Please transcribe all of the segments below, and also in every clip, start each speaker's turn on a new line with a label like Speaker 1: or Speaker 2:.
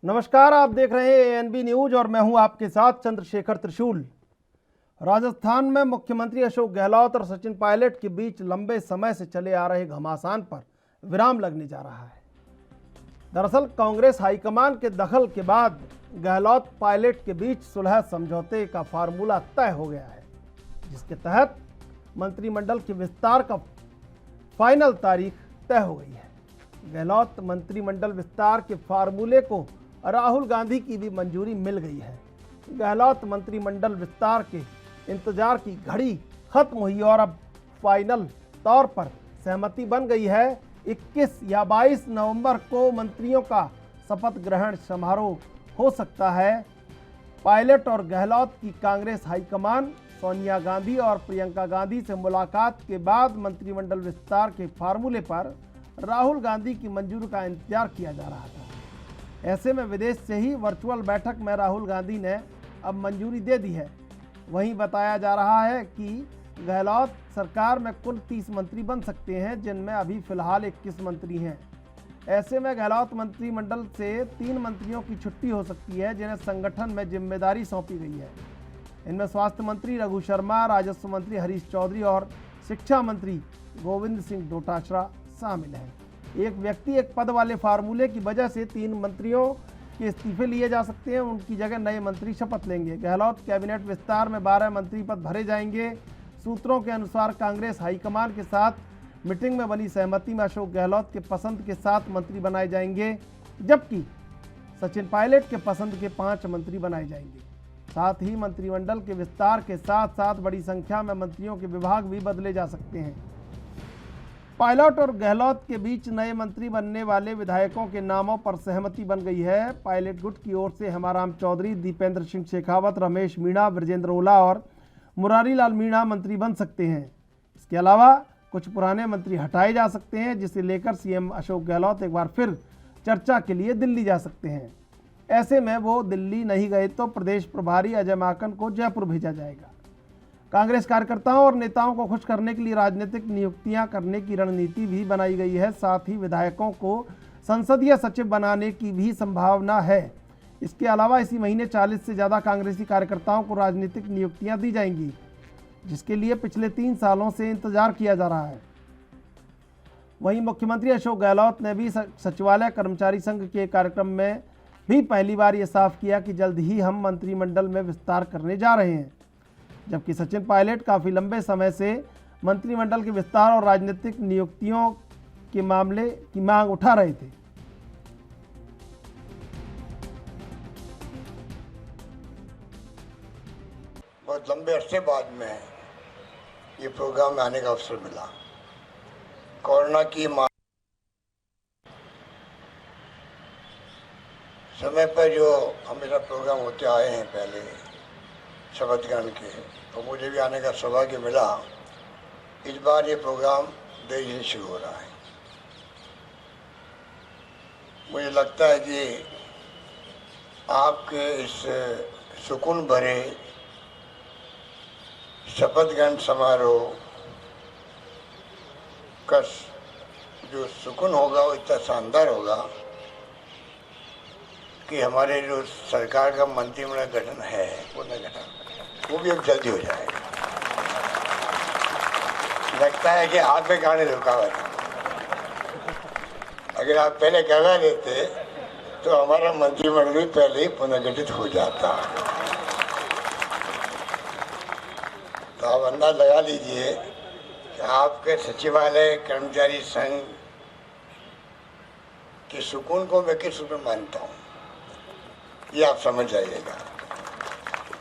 Speaker 1: नमस्कार, आप देख रहे हैं एएनबी न्यूज और मैं हूं आपके साथ चंद्रशेखर त्रिशूल। राजस्थान में मुख्यमंत्री अशोक गहलोत और सचिन पायलट के बीच लंबे समय से चले आ रहे घमासान पर विराम लगने जा रहा है। दरअसल कांग्रेस हाईकमान के दखल के बाद गहलोत पायलट के बीच सुलह समझौते का फार्मूला तय हो गया है, जिसके तहत मंत्रिमंडल के विस्तार का फाइनल तारीख तय हो गई है। गहलोत मंत्रिमंडल विस्तार के फार्मूले को राहुल गांधी की भी मंजूरी मिल गई है। गहलोत मंत्रिमंडल विस्तार के इंतजार की घड़ी खत्म हुई और अब फाइनल तौर पर सहमति बन गई है। 21 या 22 नवंबर को मंत्रियों का शपथ ग्रहण समारोह हो सकता है। पायलट और गहलोत की कांग्रेस हाईकमान सोनिया गांधी और प्रियंका गांधी से मुलाकात के बाद मंत्रिमंडल विस्तार के फार्मूले पर राहुल गांधी की मंजूरी का इंतजार किया जा रहा था। ऐसे में विदेश से ही वर्चुअल बैठक में राहुल गांधी ने अब मंजूरी दे दी है। वहीं बताया जा रहा है कि गहलोत सरकार में कुल 30 मंत्री बन सकते हैं, जिनमें अभी फिलहाल 21 मंत्री हैं। ऐसे में गहलोत मंत्रिमंडल से 3 मंत्रियों की छुट्टी हो सकती है, जिन्हें संगठन में जिम्मेदारी सौंपी गई है। इनमें स्वास्थ्य मंत्री रघु शर्मा, राजस्व मंत्री हरीश चौधरी और शिक्षा मंत्री गोविंद सिंह डोटासरा शामिल हैं। एक व्यक्ति एक पद वाले फार्मूले की वजह से 3 मंत्रियों के इस्तीफे लिए जा सकते हैं, उनकी जगह नए मंत्री शपथ लेंगे। गहलोत कैबिनेट विस्तार में 12 मंत्री पद भरे जाएंगे। सूत्रों के अनुसार कांग्रेस हाईकमान के साथ मीटिंग में बनी सहमति में अशोक गहलोत के पसंद के 7 मंत्री बनाए जाएंगे, जबकि सचिन पायलट के पसंद के 5 मंत्री बनाए जाएंगे। साथ ही मंत्रिमंडल के विस्तार के साथ साथ बड़ी संख्या में मंत्रियों के विभाग भी बदले जा सकते हैं। पायलट और गहलोत के बीच नए मंत्री बनने वाले विधायकों के नामों पर सहमति बन गई है। पायलट गुट की ओर से हेमाराम चौधरी, दीपेंद्र सिंह शेखावत, रमेश मीणा, ब्रजेंद्र ओला और मुरारी लाल मीणा मंत्री बन सकते हैं। इसके अलावा कुछ पुराने मंत्री हटाए जा सकते हैं, जिसे लेकर सीएम अशोक गहलोत एक बार फिर चर्चा के लिए दिल्ली जा सकते हैं। ऐसे में वो दिल्ली नहीं गए तो प्रदेश प्रभारी अजय माकन को जयपुर भेजा जाएगा। कांग्रेस कार्यकर्ताओं और नेताओं को खुश करने के लिए राजनीतिक नियुक्तियां करने की रणनीति भी बनाई गई है। साथ ही विधायकों को संसदीय सचिव बनाने की भी संभावना है। इसके अलावा इसी महीने 40 से ज़्यादा कांग्रेसी कार्यकर्ताओं को राजनीतिक नियुक्तियां दी जाएंगी, जिसके लिए पिछले 3 सालों से इंतजार किया जा रहा है। वहीं मुख्यमंत्री अशोक गहलोत ने भी सचिवालय कर्मचारी संघ के कार्यक्रम में भी पहली बार ये साफ किया कि जल्द ही हम मंत्रिमंडल में विस्तार करने जा रहे हैं, जबकि सचिन पायलट काफ़ी लंबे समय से मंत्रिमंडल के विस्तार और राजनीतिक नियुक्तियों के मामले की मांग उठा रहे थे।
Speaker 2: बहुत लंबे अरसे बाद में ये प्रोग्राम में आने का अवसर मिला। कोरोना की समय पर जो हमेशा प्रोग्राम होते आए हैं पहले शपथ ग्रहण के, तो मुझे भी आने का सौभाग्य मिला। इस बार ये प्रोग्राम देश से शुरू हो रहा है। मुझे लगता है कि आपके इस सुकून भरे शपथ ग्रहण समारोह का जो सुकून होगा वो इतना शानदार होगा कि हमारे जो सरकार का मंत्रिमंडल गठन है वो भी अब जल्दी हो जाएगा। लगता है कि हाथ में गाने रुकावट, अगर आप पहले करवा लेते तो हमारा मंत्रिमंडल भी पहले ही पुनर्गठित हो जाता। तो आप अंदाज लगा लीजिए कि आपके सचिवालय कर्मचारी संघ के सुकून को मैं किस रूप में मानता हूँ, ये आप समझ जाइएगा।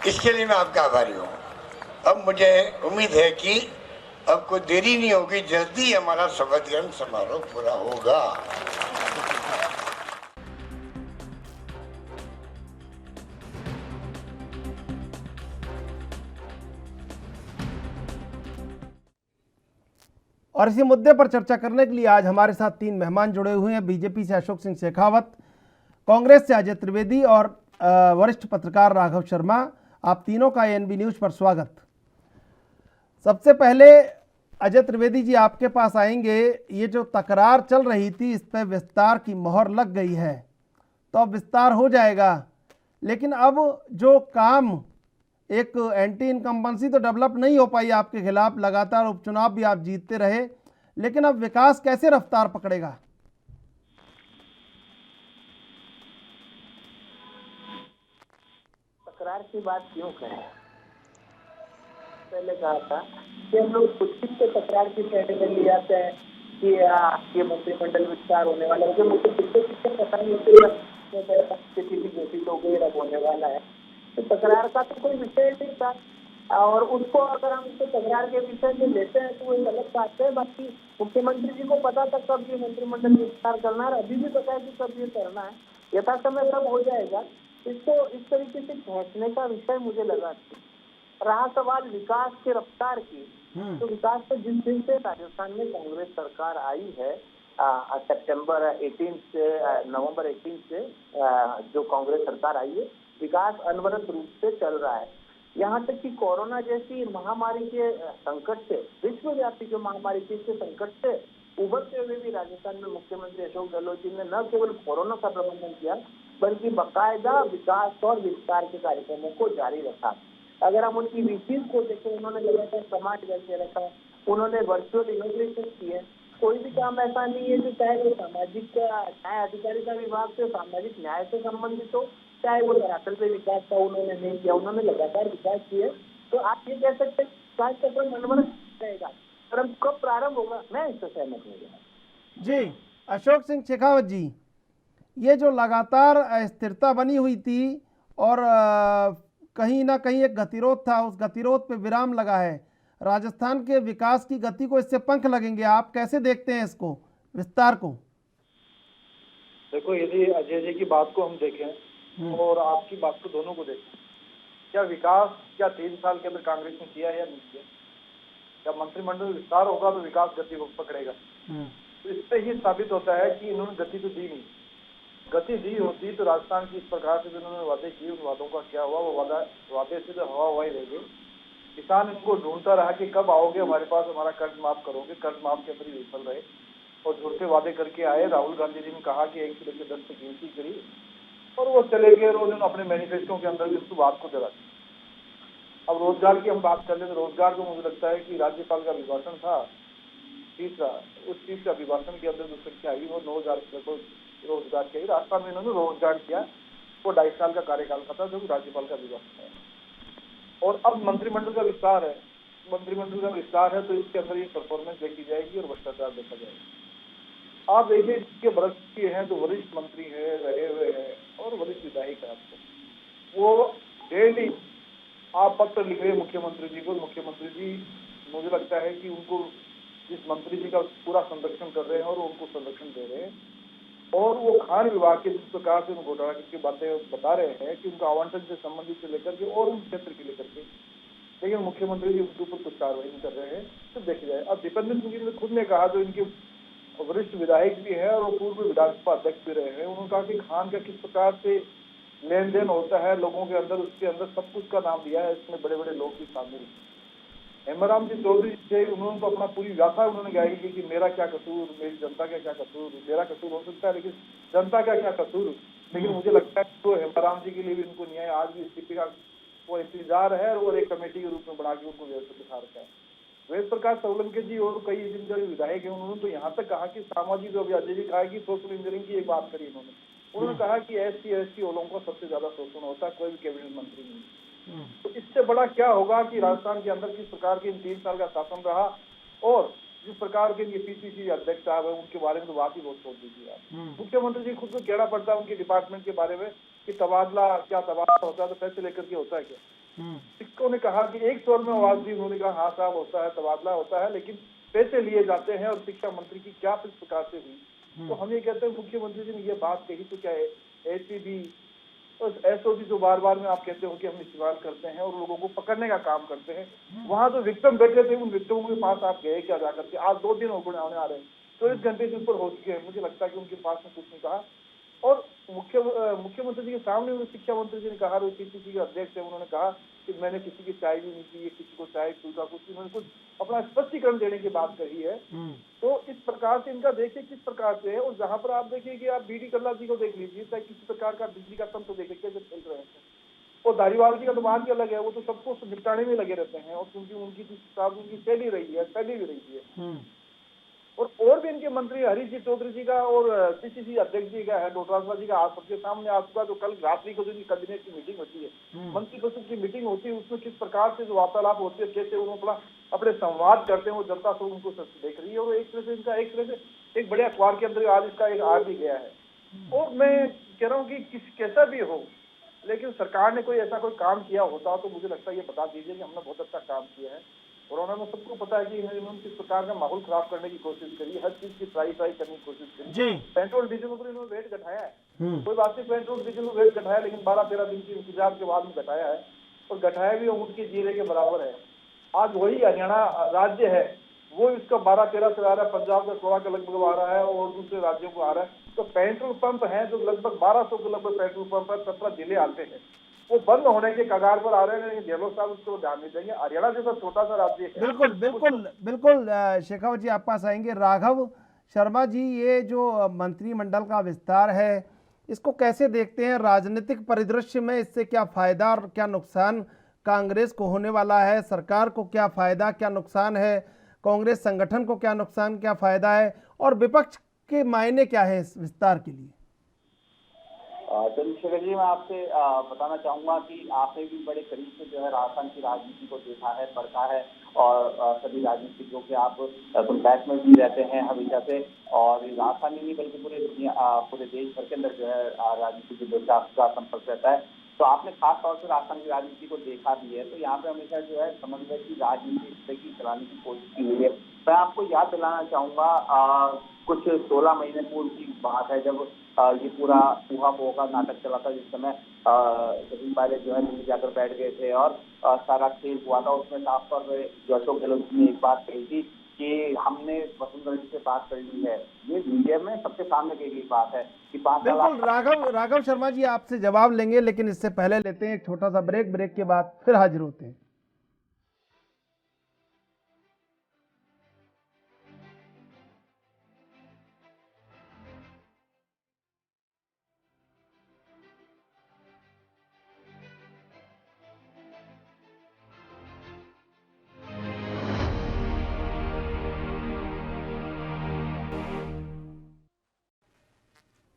Speaker 2: इसके लिए मैं आपका आभारी हूँ। अब मुझे उम्मीद है कि अब कोई देरी नहीं होगी, जल्दी हमारा शपथ ग्रहण समारोह पूरा होगा।
Speaker 1: और इसी मुद्दे पर चर्चा करने के लिए आज हमारे साथ 3 मेहमान जुड़े हुए हैं। बीजेपी से अशोक सिंह शेखावत, कांग्रेस से अजय त्रिवेदी और वरिष्ठ पत्रकार राघव शर्मा। आप तीनों का एएनबी न्यूज पर स्वागत। सबसे पहले अजय त्रिवेदी जी आपके पास आएंगे। ये जो तकरार चल रही थी, इस पर विस्तार की मोहर लग गई है, तो अब विस्तार हो जाएगा। लेकिन अब जो काम एक एंटी इनकम्बेंसी तो डेवलप नहीं हो पाई आपके खिलाफ, लगातार उपचुनाव भी आप जीतते रहे, लेकिन अब विकास कैसे रफ्तार पकड़ेगा?
Speaker 3: तकरार की बात क्यों करें? पहले कहा था कि हम लोग कुछ से तकरार की कैटेगरी ले आते हैं कि ये मंत्रिमंडल विस्तार होने वाला है, मुझे किससे पता नहीं स्थिति भी घोषित हो गई, अब होने वाला है। तो तकरार का तो कोई विषय नहीं था, और उसको अगर हम उसको तकरार के विषय में लेते हैं तो वो गलत बात है। बाकी मुख्यमंत्री जी को पता था कब ये मंत्रिमंडल विस्तार करना है, अभी भी पता है कि कब ये करना है, यथा समय सब हो जाएगा। इसको इस तरीके से पहुंचने का विषय मुझे लगा। रहा सवाल विकास की रफ्तार की, तो विकास तो जिस दिन से राजस्थान में कांग्रेस सरकार आई है, सितंबर 18 से नवंबर 18 से जो कांग्रेस सरकार आई है, विकास अनवरत रूप से चल रहा है। यहाँ तक कि कोरोना जैसी महामारी के संकट से, विश्वव्यापी जो महामारी के संकट से उभरते हुए भी राजस्थान में मुख्यमंत्री अशोक गहलोत जी ने न केवल कोरोना का प्रबंधन किया, बल्कि बाकायदा विकास और विस्तार के कार्यक्रमों को जारी रखा। अगर हम उनकी नीतियों को देखें, उन्होंने लगातार समाज जैसे रखा, उन्होंने वर्चुअल इनोग्रेशन किए। कोई भी काम ऐसा नहीं है जो चाहे वो सामाजिक, चाहे अधिकारिता विभाग से सामाजिक न्याय से संबंधित हो, चाहे वो धरातल पे विकास का उन्होंने नहीं किया, उन्होंने लगातार विकास किए। तो आप ये कह सकते हैं विकास का क्रम अनवरत रहेगा, परंतु कब प्रारंभ होगा, मैं इससे सहमत नहीं हूँ।
Speaker 1: जी, अशोक सिंह शेखावत जी, ये जो लगातार अस्थिरता बनी हुई थी और कहीं ना कहीं एक गतिरोध था, उस गतिरोध पे विराम लगा है, राजस्थान के विकास की गति को इससे पंख लगेंगे। आप कैसे देखते हैं इसको, विस्तार को?
Speaker 4: देखो, यदि अजय जी की बात को हम देखें और आपकी बात को, दोनों को देखें, क्या विकास क्या 3 साल के अंदर कांग्रेस ने किया है या नहीं किया? जब मंत्रिमंडल विस्तार होगा तो विकास गति को पकड़ेगा। तो इससे ही साबित होता है कि इन्होंने गति तो दी नहीं। गति दी होती तो राजस्थान की इस प्रकार से उन्होंने वादे किए, उन वादों का क्या हुआ? वो वादे से तो हवा हवाई रह गई। किसान इनको ढूंढता रहा कि कब आओगे हमारे पास, हमारा कर्ज माफ करोगे, कर्ज माफ के अंदर ही विफल रहे और झूठे वादे करके आए। राहुल गांधी जी ने कहा कि 1 से लेकर 10 तक गिनती करी और वो चले गए और उन्होंने अपने मैनिफेस्टो के अंदर भी उस बात को जला दिया। अब रोजगार की हम बात कर ले तो रोजगार को मुझे लगता है कि राज्यपाल का अभिभाषण था तीसरा, उस तीसरे अभिभाषण के अंदर जो संख्या आई वो 9,000 रोजगार की। राजस्थान में इन्होंने रोजगार किया, वो 2.5 साल का कार्यकाल था जो राज्यपाल का अभिभाषण है। और अब मंत्रिमंडल का विस्तार है, मंत्रिमंडल का विस्तार है तो इसके अंदर ये परफॉर्मेंस देखी जाएगी और भ्रष्टाचार देखा जाएगा। आप देखिए, इसके वरिष्ठ हैं तो वरिष्ठ मंत्री है, रहे हुए हैं और वरिष्ठ विधायक है, आपको वो डेली आप पत्र लिख रहे हैं मुख्यमंत्री जी को। मुख्यमंत्री जी मुझे लगता है कि उनको इस मंत्री जी का पूरा संरक्षण कर रहे हैं और उनको संरक्षण दे रहे हैं। और वो खान विभाग के जिस प्रकार से घोटाला की बातें बता रहे हैं कि उनका आवंटन से संबंधित से लेकर के और उन क्षेत्र के लेकर के, लेकिन मुख्यमंत्री जी उसके ऊपर कुछ कार्रवाई नहीं कर रहे हैं। तो देखा जाए। अब दीपेंद्र सिंह जी ने खुद ने कहा, जो इनके वरिष्ठ विधायक भी है और पूर्व विधानसभा अध्यक्ष भी रहे हैं, उन्होंने कहा कि खान का किस प्रकार से लेन देन होता है लोगों के अंदर, उसके अंदर सब कुछ का नाम दिया है। इसमें बड़े बड़े लोग भी शामिल हैं। हेमराम जी चौधरी थे, उन्होंने तो अपना पूरी व्याख्या उन्होंने गाई कि मेरा क्या कसूर, मेरी जनता का क्या कसूर, मेरा कसूर हो सकता है लेकिन जनता का क्या कसूर। लेकिन मुझे लगता है तो हेमराम जी के लिए भी उनको न्याय आज भी स्थिति का वो इंतजार है और एक कमेटी के रूप में बना के उनको व्यवस्थित दिखा रखा है। वेद प्रकाश सोलंकी जी और कई जिनके विधायक हैं, उन्होंने तो यहाँ तक कहा कि सामाजिक, जो अभी अजय जी कहा कि सोशल इंजीनियरिंग की एक बात करी उन्होंने कहा कि SC/ST लोगों को सबसे ज्यादा शोषण होता है, कोई भी कैबिनेट मंत्री नहीं। तो इससे बड़ा क्या होगा कि राजस्थान के अंदर किस प्रकार के इन 3 साल का शासन रहा और जिस प्रकार के PCC अध्यक्ष साहब है उनके बारे में तो बात ही बहुत छोड़ दीजिए आप। मुख्यमंत्री जी खुद को कहना पड़ता है उनके डिपार्टमेंट के बारे में कि तबादला क्या तबादला होता है तो पैसे लेकर के होता है क्या। शिक्षकों ने कहा कि एक स्वर में आवाज दी, उन्होंने कहा हाँ साहब होता है, तबादला होता है, लेकिन पैसे लिए जाते हैं। और शिक्षा मंत्री की क्या किस प्रकार से हुई। तो हम ये कहते हैं मुख्यमंत्री जी ने ये बात कही तो क्या है SCB और SOB जो बार बार में आप कहते हो कि हम इस्तेमाल करते हैं और लोगों को पकड़ने का काम करते हैं, वहां तो विक्टिम बैठे थे, उन विक्टिमों के पास आप गए क्या जाकर के? आज 2 दिन होने आ रहे हैं, 24 घंटे से ऊपर हो चुके हैं। मुझे लगता है कि उनके पास में कुछ नहीं कहा। और मुख्यमंत्री जी के सामने शिक्षा मंत्री जी ने कहा, PCC के अध्यक्ष है, उन्होंने कहा कि मैंने किसी की चाय भी नहीं पी है, किसी को चाय फुल्का कुछ, उन्होंने कुछ अपना स्पष्टीकरण देने की बात कही है। तो इस प्रकार से इनका देखिए किस प्रकार से है। और जहां पर आप देखिए कि आप बीडी कल्ला जी को देख लीजिए, चाहे किसी प्रकार का बिजली का तंत्र देखिए कैसे चल रहे हैं। और धारीवाल जी का तो बात ही अलग है, वो तो सबको निपटाने में लगे रहते हैं। और क्योंकि उनकी जिस हिसाब से उनकी शैली रही है, शैली भी रही है। और भी इनके मंत्री हरीश जी चौधरी जी का और पीसीसी अध्यक्ष जी का है, डोटासरा जी का आज सबके सामने आ चुका। जो कल रात्रि को जो कैबिनेट की मीटिंग होती है, मंत्री परिषद की मीटिंग होती है, उसमें किस प्रकार से जो वार्तालाप होती है, कैसे उन्होंने अपने संवाद करते हैं, वो जनता तो उनको देख रही है। और एक तरह से इनका एक बड़े अखबार के अंदर आज इसका एक आ भी गया है। और मैं कह रहा हूँ कि कैसा भी हो, लेकिन सरकार ने कोई ऐसा कोई काम किया होता तो मुझे लगता है ये बता दीजिए कि हमने बहुत अच्छा काम किया है। और उन्होंने सबको पता है कि इन्होंने किस प्रकार का माहौल खराब करने की कोशिश करी, हर चीज की ट्राई करने की कोशिश करी। पेट्रोल डीजल पर इन्होंने रेट घटाया है, कोई बात नहीं, पेट्रोल डीजल में रेट घटाया, लेकिन 12-13 दिन की इंतजार के बाद में घटाया है। और घटाया भी ऊँट के जीरे के बराबर है। आज वही हरियाणा राज्य है, वो इसका 12-13 से आ रहा है, पंजाब का 16 के लगभग आ रहा है, और दूसरे राज्यों को आ रहा है। तो पेट्रोल पंप है जो लगभग 1200 के लगभग पेट्रोल पंप है, 17 जिले आते हैं, वो बंद होने के कगार पर आ रहे हैं। लेकिन गहलोत साहब उसको ध्यान नहीं देंगे। हरियाणा जैसा छोटा सा राज्य है।
Speaker 1: बिल्कुल बिल्कुल बिल्कुल शेखावत जी आप पास आएंगे। राघव शर्मा जी, ये जो मंत्रिमंडल का विस्तार है, इसको कैसे देखते हैं? राजनीतिक परिदृश्य में इससे क्या फायदा और क्या नुकसान कांग्रेस को होने वाला है? सरकार को क्या फायदा क्या नुकसान है? कांग्रेस संगठन को क्या नुकसान क्या फायदा है? और विपक्ष के मायने क्या है इस विस्तार के लिए?
Speaker 5: चंद्रशेखर जी, मैं आपसे बताना चाहूंगा कि आपने भी बड़े करीब से जो है राजस्थान की राजनीति को देखा है, पढ़ा है, और सभी राजनीतिकों के आप कॉन्टैक्ट में भी रहते हैं हमेशा से। और राजस्थान ही नहीं बल्कि पूरे दुनिया, पूरे देश भर के अंदर जो है राजनीति के लोग का संपर्क रहता है। तो आपने खास तौर से राजस्थान की राजनीति को देखा भी है। तो यहाँ पे हमेशा जो है समन्वय की राजनीति इस तरह की चलाने की कोशिश की हुई है। मैं आपको याद दिलाना चाहूंगा, कुछ 16 महीने पूर्व की बात है, जब ये पूरा ऊहा-पोहा का नाटक चला था, जिस समय सचिन पायलट जो है दिल्ली जाकर बैठ गए थे और सारा खेल हुआ था। उसमें साफ तौर पर जो अशोक गहलोत ने एक बात कही थी कि हमने वसुंधरा जी से बात कर ली है। ये मीडिया में सबके सामने कही गई बात है कि 5 साल।
Speaker 1: बिल्कुल राघव शर्मा जी आपसे जवाब लेंगे, लेकिन इससे पहले लेते हैं एक छोटा सा ब्रेक के बाद फिर हाजिर होते हैं।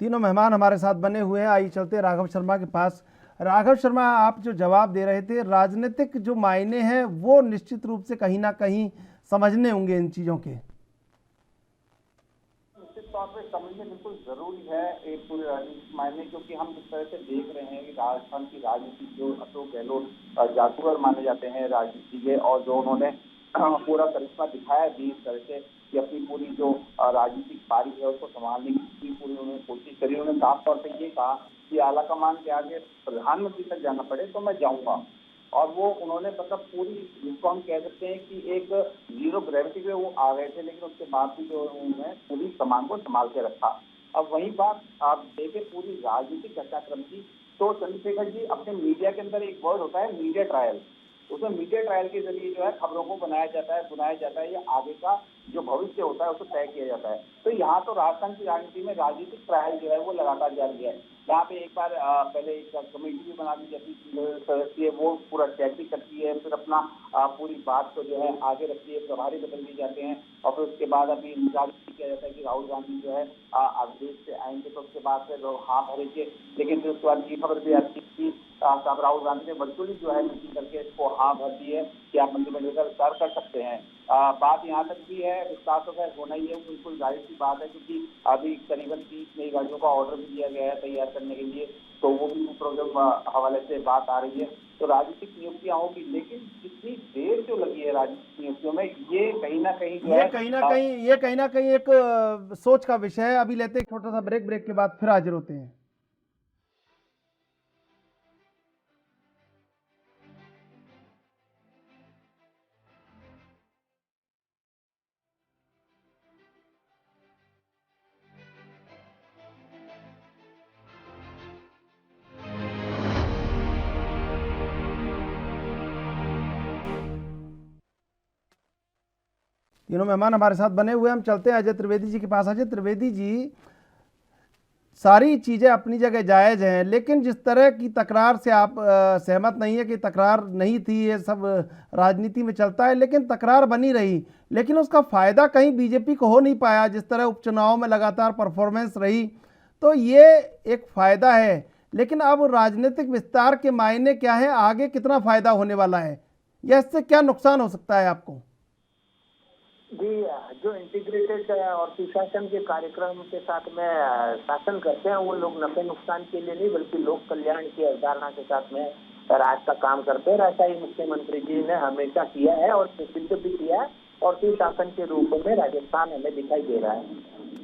Speaker 1: तीनों मेहमान हमारे साथ बने हुए हैं। आइए चलते हैं राघव शर्मा के पास। राघव शर्मा, आप जो जवाब दे रहे थे, राजनीतिक जो मायने हैं वो निश्चित रूप से कहीं ना कहीं समझने होंगे इन चीज़ों के।
Speaker 5: निश्चित तौर पर समझने बिल्कुल जरूरी है एक पूरे राजनीतिक मायने, क्योंकि हम जिस तरह से देख रहे हैं कि राजस्थान की राजनीति जो अशोक गहलोत जादूगर माने जाते हैं राजनीति के, और जो उन्होंने पूरा करिश्मा दिखाया भी इस तरह से कि अपनी पूरी जो राजनीतिक पारी है उसको संभालने की पूरी उन्होंने कोशिश करी। उन्होंने साफ तौर पर ये कहा कि आला कमान के आगे प्रधानमंत्री तक जाना पड़े तो मैं जाऊंगा। और वो उन्होंने मतलब पूरी, जिसको हम कह सकते हैं कि एक जीरो ग्रेविटी पे वो आ गए थे, लेकिन उसके बाद भी जो उन्होंने पूरी कमान को संभाल के रखा। अब वही बात आप देखें पूरी राजनीतिक घटनाक्रम की, तो चंद्रशेखर जी, अपने मीडिया के अंदर एक वर्ड होता है मीडिया ट्रायल। उसमें मीडिया ट्रायल के जरिए जो है खबरों को बुनाया जाता है या आगे का जो भविष्य होता है उसको तय किया जाता है। तो यहाँ तो राजस्थान की राजनीति में राजनीतिक ट्रायल जो है वो लगातार जारी है। यहाँ पे एक बार पहले एक कमेटी भी बना दी जाती है, सदस्य वो पूरा चेक भी करती है, फिर अपना पूरी बात को जो है आगे रखती है, प्रभारी बदल दिए जाते हैं, और फिर उसके बाद अभी इंतजार किया जाता है कि राहुल गांधी जो है आदेश से आएंगे, तो उसके बाद फिर हाँ भरेंगे। लेकिन फिर उसके बाद ये खबर भी आती है कि साहब राहुल गांधी ने वर्चुअली जो है मीटिंग करके इसको हाँ भर दी है कि आप मंत्रिमंडल का विस्तार कर सकते हैं। बात यहाँ तक भी है, विस्तार तो खैर होना ही है, बिल्कुल जाहिर सी बात है, क्योंकि अभी करीबन 30 नई गाड़ियों का ऑर्डर भी दिया गया है तैयार करने के लिए, तो वो भी प्रोग्राम हवाले से बात आ रही है। तो राजनीतिक नियुक्तियां होगी, लेकिन कितनी देर जो लगी है राजनीतिक नियुक्तियों में, ये कहीं ना कहीं जो है
Speaker 1: ये कहीं ना कहीं एक सोच का विषय है। अभी लेते हैं एक छोटा सा ब्रेक के बाद फिर हाजिर होते हैं। तीनों मेहमान हमारे साथ बने हुए हैं। हम चलते हैं अजय त्रिवेदी जी के पास। अजय त्रिवेदी जी, सारी चीज़ें अपनी जगह जायज़ हैं, लेकिन जिस तरह की तकरार से आप सहमत नहीं है कि तकरार नहीं थी, ये सब राजनीति में चलता है, लेकिन तकरार बनी रही, लेकिन उसका फ़ायदा कहीं बीजेपी को हो नहीं पाया। जिस तरह उपचुनाव में लगातार परफॉर्मेंस रही, तो ये एक फ़ायदा है, लेकिन अब राजनीतिक विस्तार के मायने क्या है, आगे कितना फ़ायदा होने वाला है, या इससे क्या नुकसान हो सकता है आपको?
Speaker 3: जी, जो इंटीग्रेटेड और सुशासन के कार्यक्रम के साथ में शासन करते हैं, वो लोग नफे नुकसान के लिए नहीं बल्कि लोक कल्याण की अवधारणा के साथ में राज का काम करते हैं। ऐसा ही मुख्यमंत्री जी ने हमेशा किया है और सिद्ध भी किया है, और सुशासन के रूप में राजस्थान हमें दिखाई दे रहा है।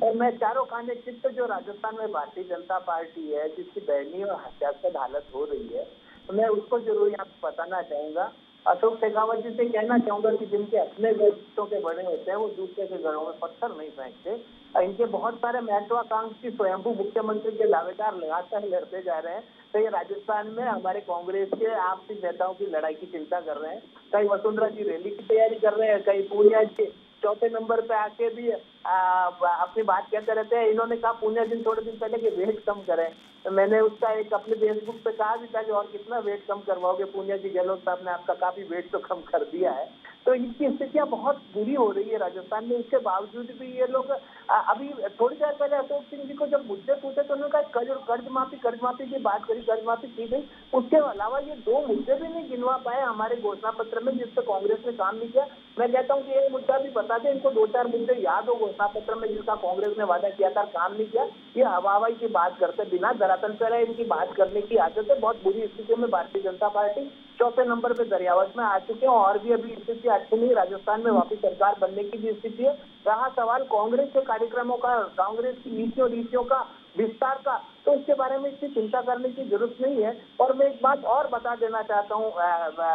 Speaker 3: और मैं चारों खाने चित्त जो राजस्थान में भारतीय जनता पार्टी है, जिसकी दयनीय और हत्यास्पद हालत हो रही है, तो मैं उसको जरूर यहाँ बताना चाहूंगा। अशोक शेखावत जी से कहना चाहूंगा कि जिनके अपने व्यक्तित्व के बड़े होते हैं, वो दूसरे के घरों में पत्थर नहीं फेंकते। इनके बहुत सारे महत्वाकांक्षी स्वयंभू मुख्यमंत्री के दावेदार लगातार लड़ते जा रहे हैं। तो ये राजस्थान में हमारे कांग्रेस के आपसी नेताओं की लड़ाई की चिंता कर रहे हैं। कई वसुंधरा जी रैली की तैयारी कर रहे हैं, कई पूर्णिया जी चौथे नंबर पे आके भी अपनी बात कहते रहते हैं। इन्होंने कहा पूर्णिया जी थोड़े दिन पहले कि वेट कम करें, तो मैंने उसका एक अपने फेसबुक पे कहा भी था कि और कितना वेट कम करवाओगे पूर्णिया जी, गहलोत साहब ने आपका काफी वेट तो कम कर दिया है। तो इनकी स्थितियां बहुत बुरी हो रही है राजस्थान में। इसके बावजूद भी ये लोग अभी थोड़ी देर पहले अशोक सिंह जी को जब मुद्दे पूछे तो उन्होंने कहा कर्ज माफी की बात करी, कर्ज माफी की गई। उसके अलावा ये दो मुद्दे भी नहीं गिनवा पाए हमारे घोषणा पत्र में, जिस पर कांग्रेस ने काम नहीं किया। मैं कहता हूँ कि एक मुद्दा भी बता दें इनको, 2-4 मुद्दे याद हो घोषणा पत्र में जिसका कांग्रेस ने वादा किया था, काम नहीं किया। ये हवाई की बात करते बिना धरातल पर है, इनकी बात करने की आदत है। बहुत बुरी स्थिति में भारतीय जनता पार्टी चौथे नंबर पे दरियावत में आ चुके हैं, और भी अभी स्थिति अच्छी नहीं। राजस्थान में वापस सरकार बनने की भी स्थिति है। रहा सवाल कांग्रेस के कार्यक्रमों का, कांग्रेस की नीतियों का विस्तार का, तो इसके बारे में इतनी चिंता करने की जरूरत नहीं है। और मैं एक बात और बता देना चाहता हूँ,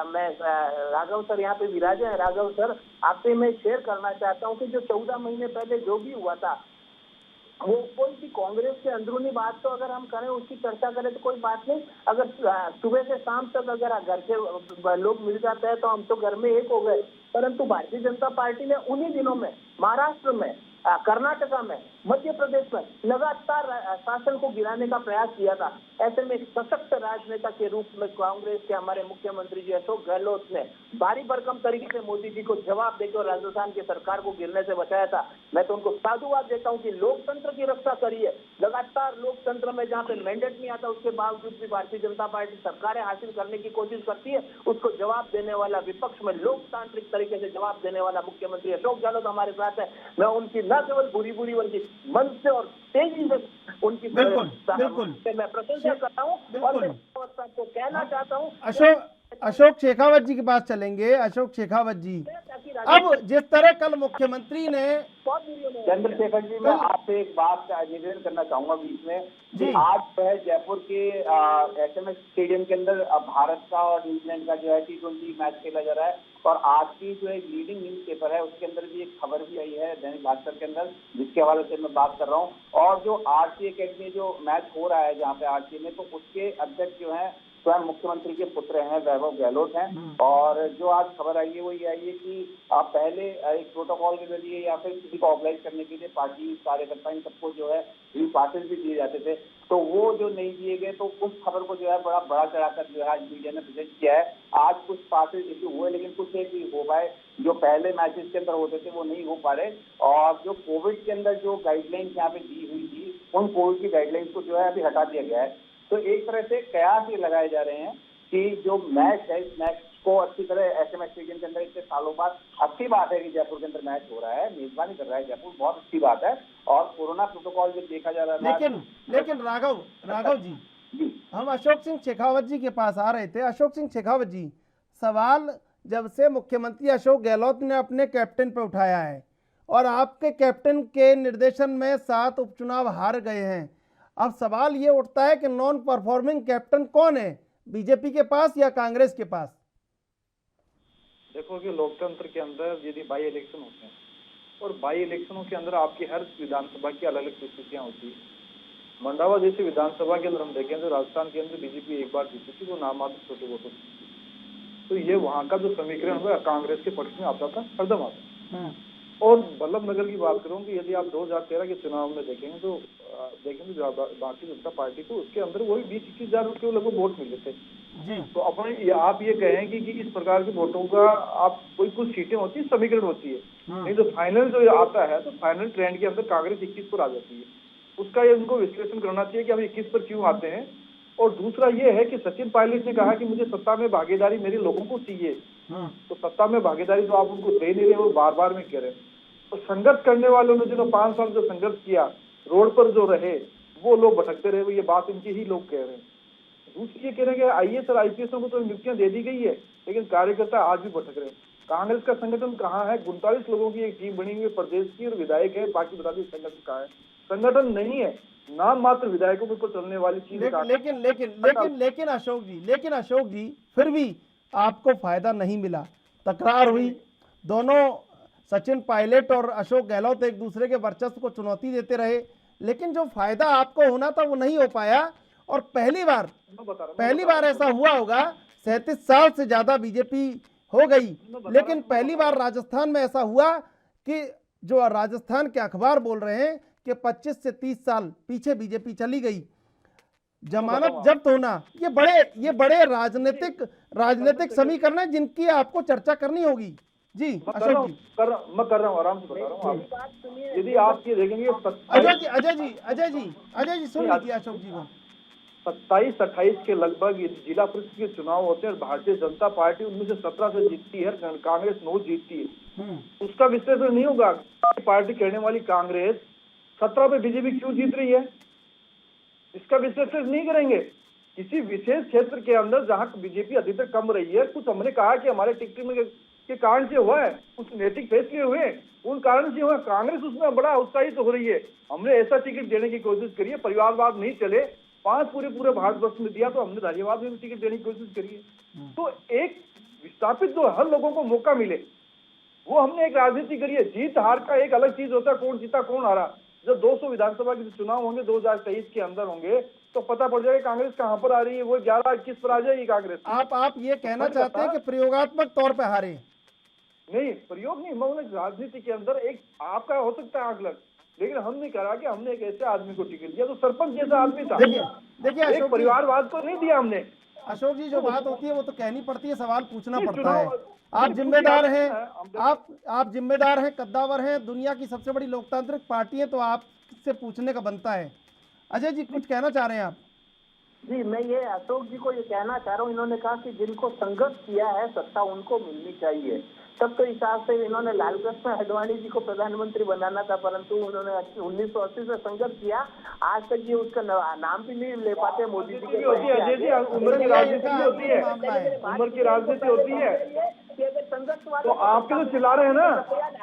Speaker 3: मैं राघव सर यहाँ पे विराजे हैं, राघव सर आपसे मैं शेयर करना चाहता हूँ कि जो 14 महीने पहले जो भी हुआ था, वो कोई भी कांग्रेस के अंदरूनी बात तो अगर हम करें, उसकी चर्चा करें तो कोई बात नहीं। अगर सुबह से शाम तक अगर घर के लोग मिल जाते हैं तो हम तो घर में एक हो गए। परंतु भारतीय जनता पार्टी ने उन्हीं दिनों में महाराष्ट्र में, कर्नाटका में, मध्य प्रदेश में लगातार शासन को गिराने का प्रयास किया था। ऐसे में एक सशक्त राजनेता के रूप में कांग्रेस के हमारे मुख्यमंत्री जी अशोक गहलोत ने भारी भरकम तरीके से मोदी जी को जवाब देकर राजस्थान की सरकार को गिरने से बचाया था। मैं तो उनको साधुवाद देता हूं कि लोकतंत्र की रक्षा करिए। लगातार लोकतंत्र में जहां पे मैंडेट नहीं आता, उसके बावजूद भी भारतीय जनता पार्टी सरकारें हासिल करने की कोशिश करती है। उसको जवाब देने वाला, विपक्ष में लोकतांत्रिक तरीके से जवाब देने वाला मुख्यमंत्री अशोक गहलोत हमारे साथ है। मैं उनकी न केवल बुरी बल्कि मन से और तेजी से उनकी
Speaker 1: बिल्कुल
Speaker 3: मैं प्रशंसा करता हूँ। और मैं को कहना चाहता हूँ,
Speaker 1: अशोक शेखावत जी के पास चलेंगे। अशोक शेखावत जी, अब जिस तरह कल मुख्यमंत्री ने,
Speaker 5: चंद्रशेखर जी, मैं आपसे एक बात निवेदन करना चाहूंगा बीच में जी। आज जो है जयपुर के एसएमएस स्टेडियम के अंदर भारत का और न्यूजीलैंड का जो है T20 मैच खेला जा रहा है, और आज की जो एक लीडिंग न्यूज पेपर है उसके अंदर भी एक खबर भी आई है दैनिक भास्कर के अंदर, जिसके हवाले से मैं बात कर रहा हूँ। और जो आरसी अकेडमी जो मैच हो रहा है जहाँ पे आरसी में, तो उसके अध्यक्ष जो है स्वयं मुख्यमंत्री के पुत्र हैं, वैभव गहलोत हैं। और जो आज खबर आई है वो ये आई है कि पहले एक प्रोटोकॉल के जरिए या फिर किसी को ऑर्गेनाइज करने के लिए पार्टी कार्यकर्ता इन सबको जो है पासेस भी दिए जाते थे, तो वो जो नहीं दिए गए, तो उस खबर को जो है बड़ा चढ़ाकर जो है आज मीडिया ने प्रेजेंट किया है। आज कुछ पासेस इश्यू हुए, लेकिन कुछ एक ही हो पाए, जो पहले मैचेस के अंदर होते थे वो नहीं हो पा रहे। और जो कोविड के अंदर जो गाइडलाइंस यहाँ पे दी हुई थी, उन कोविड की गाइडलाइंस को जो है अभी हटा दिया गया है। तो एक तरह से कयास ये लगाए जा रहे हैं कि जो मैच है, इस मैच को अच्छी तरह एसएमएस स्टेडियम के अंदर इतने सालों बाद, अच्छी बात है कि जयपुर के अंदर मैच हो रहा है, मेजबानी कर रहा है जयपुर, बहुत अच्छी बात है। और कोरोना प्रोटोकॉल जब देखा जा रहा है,
Speaker 1: लेकिन राघव जी, हम अशोक सिंह शेखावत जी के पास आ रहे थे। अशोक सिंह शेखावत जी, सवाल जब से मुख्यमंत्री अशोक गहलोत ने अपने कैप्टन पर उठाया है और आपके कैप्टन के निर्देशन में 7 उपचुनाव हार गए हैं, अब सवाल ये उठता है कि नॉन परफॉर्मिंग कैप्टन कौन है, बीजेपी के पास या कांग्रेस के पास?
Speaker 4: देखो कि लोकतंत्र के अंदर यदि बाई इलेक्शन होते हैं, और बाई इलेक्शनों के अंदर आपकी हर विधानसभा की अलग अलग परिस्थितियां होती है। मंडावा जैसे विधानसभा के अंदर हम देखें तो राजस्थान के अंदर बीजेपी एक बार जीती थी, वो नामात्र छोटे वोटों से, तो ये वहाँ का जो समीकरण हुआ कांग्रेस के पक्ष में आता था, हरदम आता। और बल्लभ नगर की बात करूं कि यदि आप 2013 के चुनाव में देखेंगे तो भारतीय जनता पार्टी को उसके अंदर वही 20-21 हजार के लगभग वोट मिले थे
Speaker 1: जी।
Speaker 4: तो अपने आप ये कहें कि इस प्रकार के वोटों का आप कोई कुछ सीटें होती है, समीकरण होती है, नहीं तो फाइनल जो आता है तो फाइनल ट्रेंड के अंदर कांग्रेस 21 पर आ जाती है। उसका ये उनको विश्लेषण करना चाहिए कि हम 21 पर क्यों आते हैं। और दूसरा ये है कि सचिन पायलट ने कहा कि मुझे सत्ता में भागीदारी मेरे लोगों को चाहिए, तो सत्ता में भागीदारी तो आप उनको दे नहीं रहे, वो बार बार में कह रहे हैं। तो संघर्ष करने वालों ने जो 5 साल जो संघर्ष किया, रोड पर जो रहे, वो लोग भटकते रहे, ये बात इनके ही लोग कह रहे हैं। दूसरी ये कह रहे हैं कि आईएएस और आईपीएस को तो नियुक्तियां दे दी गई है, लेकिन कार्यकर्ता आज भी भटक रहे हैं। कांग्रेस का संगठन कहाँ है? 39 लोगों की एक टीम बनी हुई है प्रदेश की और विधायक है, बाकी बता दीजिए संगठन कहाँ है? संगठन नहीं है, नाम मात्र विधायकों को चलने वाली चीज।
Speaker 1: लेकिन अशोक जी फिर भी आपको फायदा नहीं मिला, तकरार हुई, दोनों सचिन पायलट और अशोक गहलोत एक दूसरे के वर्चस्व को चुनौती देते रहे, लेकिन जो फायदा आपको होना था वो नहीं हो पाया। और पहली बार ऐसा हुआ होगा, 37 साल से ज्यादा बीजेपी हो गई, लेकिन पहली बार राजस्थान में ऐसा हुआ कि जो राजस्थान के अखबार बोल रहे हैं कि 25 से 30 साल पीछे बीजेपी चली गई, जमानत जब्त होना, ये बड़े राजनीतिक समीकरण है जिनकी आपको चर्चा करनी होगी। जी अशोक जी,
Speaker 4: मैं कर रहा हूँ, आराम से बता रहा हूँ। यदि आप ये देखेंगे
Speaker 1: अजय जी सुन लीजिए अशोक जी को।
Speaker 4: 27-28 के लगभग जिला परिषद के चुनाव होते हैं, भारतीय जनता पार्टी उनमें से 17 से जीतती है, कांग्रेस 9 जीतती है। उसका विश्लेषण नहीं होगा पार्टी कहने वाली कांग्रेस 17 पे बीजेपी क्यों जीत रही है, इसका विश्लेषण नहीं करेंगे। किसी विशेष क्षेत्र के अंदर जहां बीजेपी अधिकतर कम रही है, कुछ हमने कहा कि हमारे टिकटिंग के कारण से हुआ है, कुछ नैतिक फैसले हुए, उन कारण से हुआ। कांग्रेस उसमें बड़ा उत्साहित हो रही है, हमने ऐसा टिकट देने की कोशिश करी है, परिवारवाद नहीं चले, 5 पूरे भारतवर्ष में दिया तो हमने धारीवाद में टिकट देने की कोशिश करी है। तो एक विस्थापित जो हर लोगों को मौका मिले, वो हमने एक राजनीति करी है। जीत हार का एक अलग चीज होता है, कौन जीता कौन हारा। जब 200 विधानसभा के चुनाव होंगे 2023 के अंदर होंगे तो पता पड़ जाएगा कांग्रेस कहां पर आ रही है, वो 11-21 पर आ जाएगी कांग्रेस।
Speaker 1: आप ये कहना चाहते हैं कि प्रयोगात्मक तौर पे हारे?
Speaker 4: नहीं, प्रयोग नहीं, मैं राजनीति के अंदर एक आपका हो सकता है आकलन, लेकिन हम नहीं करा कि हमने एक ऐसे आदमी को टिकट दिया तो सरपंच जैसा आदमी था।
Speaker 1: देखिए
Speaker 4: एक परिवारवाद को नहीं दिया हमने।
Speaker 1: अशोक जी, जो बात होती है वो तो कहनी पड़ती है, सवाल पूछना पड़ता है। आप जिम्मेदार हैं, आप जिम्मेदार हैं, कद्दावर हैं, दुनिया की सबसे बड़ी लोकतांत्रिक पार्टी है, तो आपसे पूछने का बनता है। अजय जी कुछ कहना चाह रहे हैं आप?
Speaker 3: जी, मैं ये अशोक जी को ये कहना चाह रहा हूँ, इन्होंने कहा कि जिनको संघर्ष किया है सत्ता उनको मिलनी चाहिए। तब तो हिसाब से इन्होंने लालकृष्ण आडवाणी जी को प्रधानमंत्री बनाना था, परंतु उन्होंने 1980 से संघर्ष किया, आज तक ये उसका नाम भी नहीं ले पाते। मोदी जी के
Speaker 4: उम्र की राजनीति होती है, उम्र की राजनीति होती है, तो आप तो चिल्ला रहे हैं ना,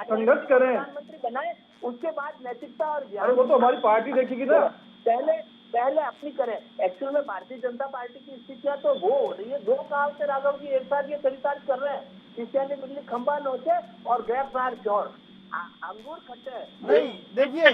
Speaker 4: संघर्ष करें,
Speaker 3: प्रधानमंत्री बनाए, उसके बाद नैतिकता और
Speaker 4: अरे वो तो हमारी पार्टी देखेगी ना,
Speaker 3: पहले अपनी करें। एक्चुअल में भारतीय जनता पार्टी की स्थितियां तो वो हो रही है, 2 साल से राघव जी एक साथ ये चरितार्थ कर रहे हैं, क्रिश्चियानी बिजली खंबा नोचे और गैर फार चौर अंगूर खट्टे
Speaker 1: नहीं। देखिए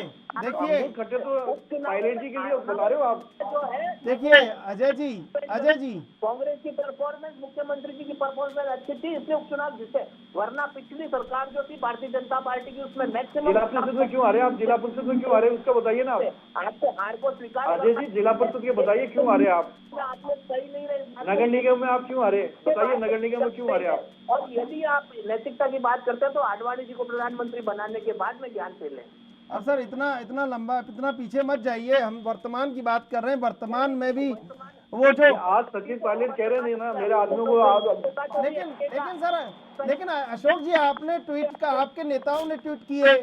Speaker 4: खट्टे तो पायलट जी के लिए बता रहे हो आप।
Speaker 3: जो है
Speaker 1: देखिए अजय जी
Speaker 3: कांग्रेस की परफॉर्मेंस, मुख्यमंत्री जी की परफॉर्मेंस अच्छी थी, इसलिए उपचुनाव जीते, वरना पिछली सरकार जो थी भारतीय जनता पार्टी की उसमें मैक्सिमम।
Speaker 4: जिला परिषद में क्यों आ रहे हैं आप? जिला परिषद में क्यों आ रहे हैं उसका बताइए ना आप।
Speaker 3: आपको हार को स्वीकार,
Speaker 4: अजय जी जिला परिषद के बताइए क्यों आ रहे हैं आप?
Speaker 3: आप लोग सही नहीं रहे।
Speaker 4: नगर निगम में आप क्यों आ रहे हैं, बताइए नगर निगम में क्यों आ रहे हैं आप?
Speaker 3: और यदि आप नैतिकता की बात करते हैं तो आडवाणी जी को प्रधानमंत्री बनाने के बाद में ज्ञान फैले।
Speaker 1: अब सर इतना लंबा, इतना पीछे मत जाइए, हम वर्तमान की बात कर रहे हैं। वर्तमान में भी वो जो
Speaker 4: आज सचिन पायलट कह रहे नहीं ना मेरे आदमियों को,
Speaker 1: लेकिन अशोक जी आपने आपके नेताओं ने ट्वीट किए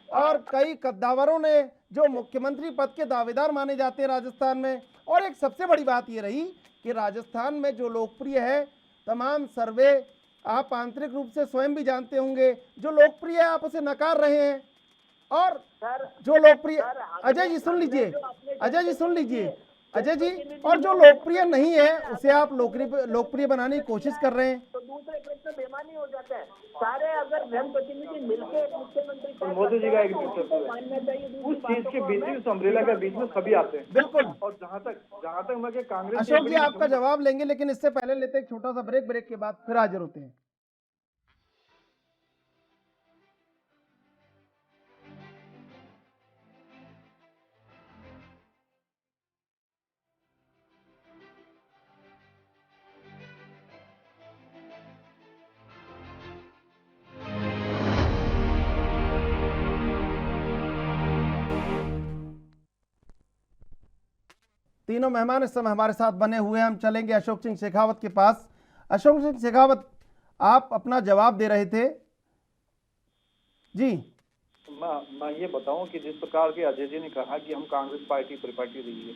Speaker 1: और कई कद्दावरों ने जो मुख्यमंत्री पद के दावेदार माने जाते हैं राजस्थान में। और एक सबसे बड़ी बात ये रही कि राजस्थान में जो लोकप्रिय है, तमाम सर्वे आप आंतरिक रूप से स्वयं भी जानते होंगे, जो लोकप्रिय है आप उसे नकार रहे हैं। और जो लोकप्रिय, अजय जी सुन लीजिए, अजय जी, और जो लोकप्रिय नहीं है उसे आप लोकप्रिय बनाने की कोशिश कर रहे हैं।
Speaker 3: तो दूसरे प्रश्न बेमानी हो जाता है। सारे अगर जनप्रतिनिधि मिलकर मुख्यमंत्री
Speaker 4: मोदी जी का एक मानना चाहिए, उस चीज के बीच में, अम्ब्रेला के बीच में सभी आते हैं।
Speaker 1: बिल्कुल।
Speaker 4: और जहाँ तक मैं कांग्रेस,
Speaker 1: अशोक जी आपका जवाब लेंगे, लेकिन इससे पहले लेते एक छोटा सा ब्रेक के बाद फिर हाजिर होते हैं। तीनों मेहमान इस समय हमारे साथ बने हुए हैं। हम चलेंगे अशोक सिंह शेखावत के पास। अशोक सिंह शेखावत, आप अपना जवाब दे रहे थे जी।
Speaker 4: मैं ये बताऊं कि जिस प्रकार के अजय जी ने कहा कि हम कांग्रेस पार्टी परिपाटी रही है,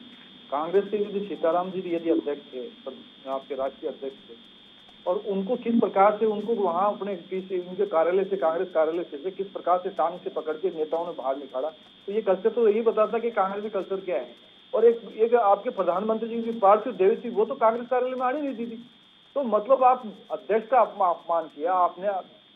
Speaker 4: कांग्रेस के यदि सीताराम जी यदि अध्यक्ष थे, आपके राष्ट्रीय अध्यक्ष थे, और उनको किस प्रकार से उनको वहां अपने उनके कार्यालय से, कांग्रेस कार्यालय से किस प्रकार से टांग से पकड़ के नेताओं ने बाहर निकाला, तो ये कल्चर तो यही बताता कि कांग्रेस में कल्चर क्या है। और एक आपके प्रधानमंत्री जी की पार्थिव देवी थी, वो तो कांग्रेस कार्यालय में आनी नहीं दी थी। तो मतलब आप अध्यक्ष का अपमान किया आपने,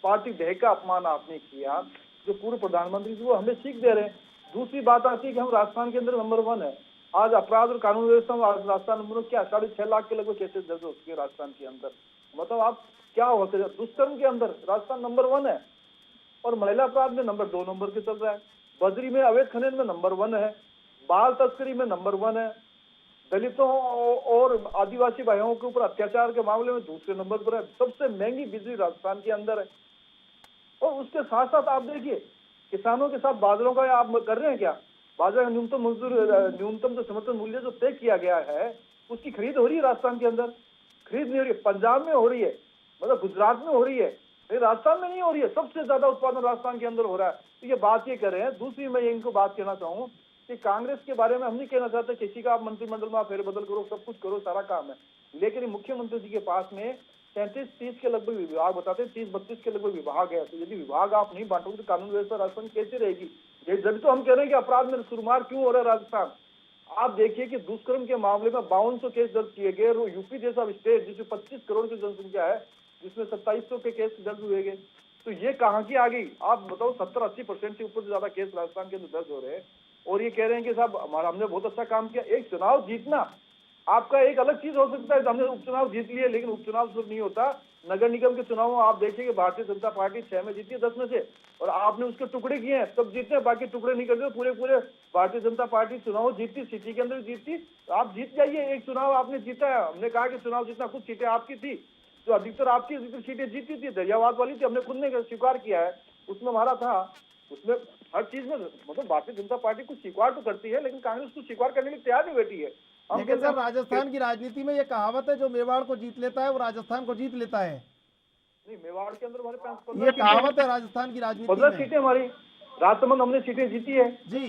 Speaker 4: पार्टी देह का अपमान आपने किया। जो पूर्व प्रधानमंत्री जी वो हमें सीख दे रहे हैं। दूसरी बात आती है कि हम राजस्थान के अंदर नंबर 1 है। आज अपराध और कानून व्यवस्था में राजस्थान नंबर क्या 6.5 लाख के लगभग केसेस दर्ज हो चुके राजस्थान के अंदर। मतलब आप क्या होते हैं, दुष्कर्म के अंदर राजस्थान नंबर 1 है, और महिला अपराध में नंबर 2 नंबर के चल रहा है। बजरी में अवैध खनन में नंबर 1 है, बाल तस्करी में नंबर 1 है, दलितों और आदिवासी भाइयों के ऊपर अत्याचार के मामले में दूसरे नंबर पर है। सबसे महंगी बिजली राजस्थान के अंदर है। और उसके साथ साथ आप देखिए, किसानों के साथ बादलों का आप कर रहे हैं क्या? बाजरा का न्यूनतम जो समर्थन मूल्य जो तय किया गया है, उसकी खरीद हो रही है राजस्थान के अंदर? खरीद नहीं हो रही है। पंजाब में हो रही है, मतलब गुजरात में हो रही है, लेकिन राजस्थान में नहीं हो रही है। सबसे ज्यादा उत्पादन राजस्थान के अंदर हो रहा है। तो ये बात ये कर रहे हैं। दूसरी मैं इनको बात कहना चाहूँ कि कांग्रेस के बारे में हम नहीं कहना चाहते किसी का आप मंत्रिमंडल में फेरबदल करो, सब कुछ करो, सारा काम है, लेकिन मुख्यमंत्री जी के पास में 37-30 के लगभग विभाग बताते हैं, 30-32 के लगभग विभाग है। तो यदि विभाग आप नहीं बांटोगे तो कानून व्यवस्था राजस्थान कैसे रहेगी? ये जब तो हम कह रहे हैं कि अपराध में शुरुआत क्यों हो रहा है राजस्थान। आप देखिए कि दुष्कर्म के मामले में 5200 केस दर्ज किए गए। और यूपी जैसा स्टेट जिसमें 25 करोड़ की जनसंख्या है, जिसमें 2700 के केस दर्ज हुए गए, तो ये कहाँ की आ गई? आप बताओ, 70-80% से ऊपर से ज्यादा केस राजस्थान के अंदर दर्ज हो रहे हैं। और ये कह रहे हैं कि साहब हमने बहुत अच्छा काम किया। एक चुनाव जीतना आपका एक अलग चीज हो सकता है, हमने उपचुनाव जीत लिए, लेकिन उपचुनाव सिर्फ नहीं होता। नगर निगम के चुनाव आप देखिए, भारतीय जनता पार्टी 6 में जीती है 10 में से, और आपने उसके टुकड़े किए हैं तब जीते हैं, बाकी टुकड़े नहीं करते। पूरे भारतीय जनता पार्टी चुनाव जीतती, सिटी के अंदर जीतती। आप जीत जाइए, एक चुनाव आपने जीता है। हमने कहा कि चुनाव जीतना, कुछ सीटें आपकी थी, जो अधिकतर आपकी सीटें जीती थी, दरियावाद वाली थी, हमने खुद ने स्वीकार किया है, उसमें हमारा था। उसमें हर चीज में मतलब भारतीय जनता पार्टी कुछ स्वीकार तो करती है, लेकिन कांग्रेस कुछ स्वीकार करने के लिए तैयार नहीं बैठी है।
Speaker 1: लेकिन सर, राजस्थान की राजनीति में ये कहावत है, जो मेवाड़ को जीत लेता है वो राजस्थान को जीत लेता है।
Speaker 4: नहीं, मेवाड़ के अंदर हमारे पास
Speaker 1: ये कहावत है राजस्थान की राजनीति
Speaker 4: 15
Speaker 1: में।
Speaker 4: सीटें हमारी राजसमंद हमने सीटें जीती है
Speaker 1: जी।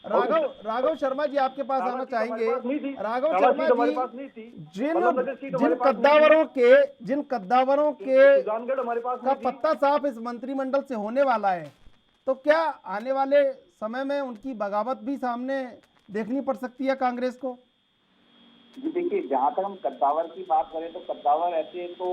Speaker 1: राघव शर्मा जी आपके पास आना चाहेंगे। राघव शर्मा जी, जिन कद्दावरों के
Speaker 4: हमारे पास
Speaker 1: का पत्ता साफ इस मंत्रिमंडल से होने वाला है, तो क्या आने वाले समय में उनकी बगावत भी सामने देखनी पड़ सकती है कांग्रेस को?
Speaker 5: जी देखिए, जहां तक हम कद्दावर की बात करें तो कद्दावर ऐसे तो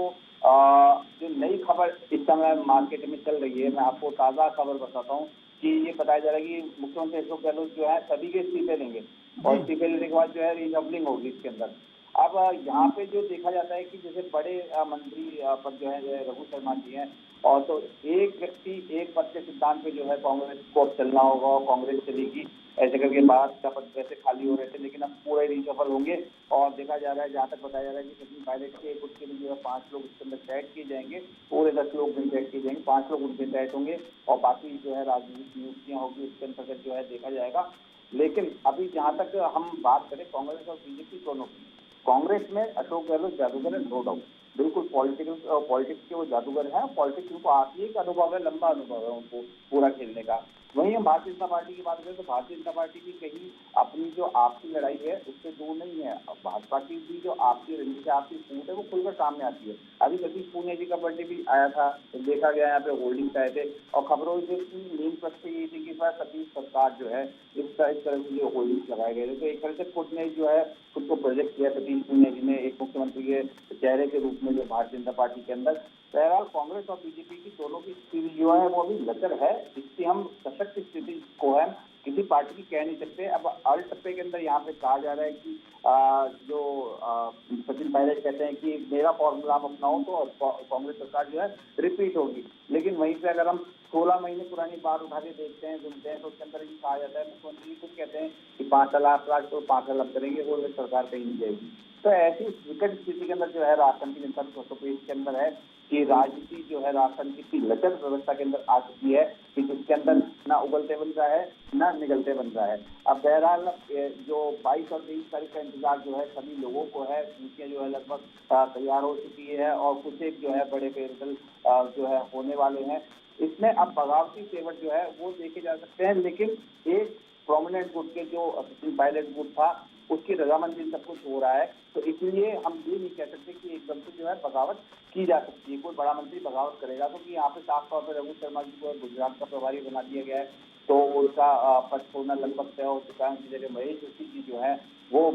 Speaker 5: जो नई खबर इस समय मार्केट में चल रही है, मैं आपको ताजा खबर बताता हूँ कि ये बताया जा रहा है कि मुख्यमंत्री अशोक गहलोत जो है सभी के इस्तीफे लेंगे, और इस्तीफे लेने के बाद जो है रिशफलिंग होगी इसके अंदर। अब यहाँ पे जो देखा जाता है कि जैसे बड़े मंत्री पद जो है रघु शर्मा जी हैं, और तो एक व्यक्ति एक पद के सिद्धांत पे जो है कांग्रेस को अब चलना होगा, और कांग्रेस चलेगी ऐसे करके बात का पद वैसे खाली हो रहे थे, लेकिन अब पूरे रिशफल होंगे। और देखा जा रहा है, जहाँ तक बताया जा रहा है कि सचिन पायलट के कुछ के लिए जो है 5 लोग इसके अंदर सेट किए जाएंगे, पूरे 10 लोग भी सेट किए जाएंगे, 5 लोग उनके सेट होंगे, और बाकी जो है राजनीतिक नियुक्तियां होगी उसके अंतर्गत जो है देखा जाएगा। लेकिन अभी जहाँ तक हम बात करें कांग्रेस और बीजेपी दोनों की, कांग्रेस में अशोक गहलोत जादूगर है, नो डाउट, बिल्कुल पॉलिटिक्स के वो जादूगर हैं। पॉलिटिक्स उनको आती है, एक अनुभव है, लंबा अनुभव है उनको पूरा खेलने का। वहीं हम भारतीय जनता पार्टी की बात करें तो भारतीय जनता पार्टी की कहीं अपनी जो आपसी लड़ाई है उससे दूर नहीं है। भाजपा की भी जो आपसी रंजिश है, आपसी फूट है, वो खुलकर सामने आती है। अभी सतीश पूनिया जी का बर्थडे भी आया था, तो देखा गया यहाँ पे होल्डिंग्स आए थे, और खबरों की मेन प्रश्न ये थी कि सतीश सरकार जो है इस तरह से जो होल्डिंग्स लगाए गए थे, तो एक तरह से खुद ने जो है खुद को प्रोजेक्ट किया सतीश पूनिया जी ने एक मुख्यमंत्री के चेहरे के रूप में जो भारतीय जनता पार्टी के अंदर। बहरहाल कांग्रेस और बीजेपी की दोनों की स्थिति जो है वो अभी लचर है, इससे हम सशक्त स्थिति को है किसी पार्टी की कह नहीं सकते। अब अल टप्पे के अंदर यहाँ पे कहा जा रहा है कि सचिन पायलट कहते हैं कि मेरा फॉर्मूला आप अपनाओ तो कांग्रेस सरकार जो है रिपीट होगी, लेकिन वहीं पे अगर हम 16 महीने पुरानी बात उठा के देखते हैं, सुनते हैं, तो उसके अंदर ये कहा जाता है, मुख्यमंत्री खुद कहते हैं कि 5 लाख तो 5 लाख करेंगे, वो सरकार कहीं नहीं जाएगी। तो ऐसी विकट स्थिति के अंदर जो है राजस्थान की जनता के के अंदर है कि राजनीति जो है राजस्थान की इतनी लचर व्यवस्था के अंदर आ चुकी है कि जिसके अंदर ना उगलते बन रहा है ना निगलते बन रहा है। अब बहरहाल जो 22 और 23 तारीख का इंतजार जो है सभी लोगों को है, नीतियां जो है लगभग तैयार हो चुकी है और कुछ एक जो है बड़े फेरबदल जो है होने वाले हैं। इसमें अब बगावती तेवर जो है वो देखे जा सकते हैं, लेकिन एक प्रोमिनेंट गुट के जो सचिन पायलट गुट था उसकी रजामंदी सब कुछ हो रहा है, तो इसलिए हम ये नहीं कह सकते कि एकदम से जो है बगावत की जा सकती है, कोई बड़ा मंत्री बगावत करेगा। क्योंकि तो यहाँ पे साफ तौर पर रघु शर्मा जी को गुजरात का प्रभारी बना दिया गया है, तो उनका पद छोड़ना लगभग तय हो चुका है। उनकी जगह महेश जोशी जी जो है वो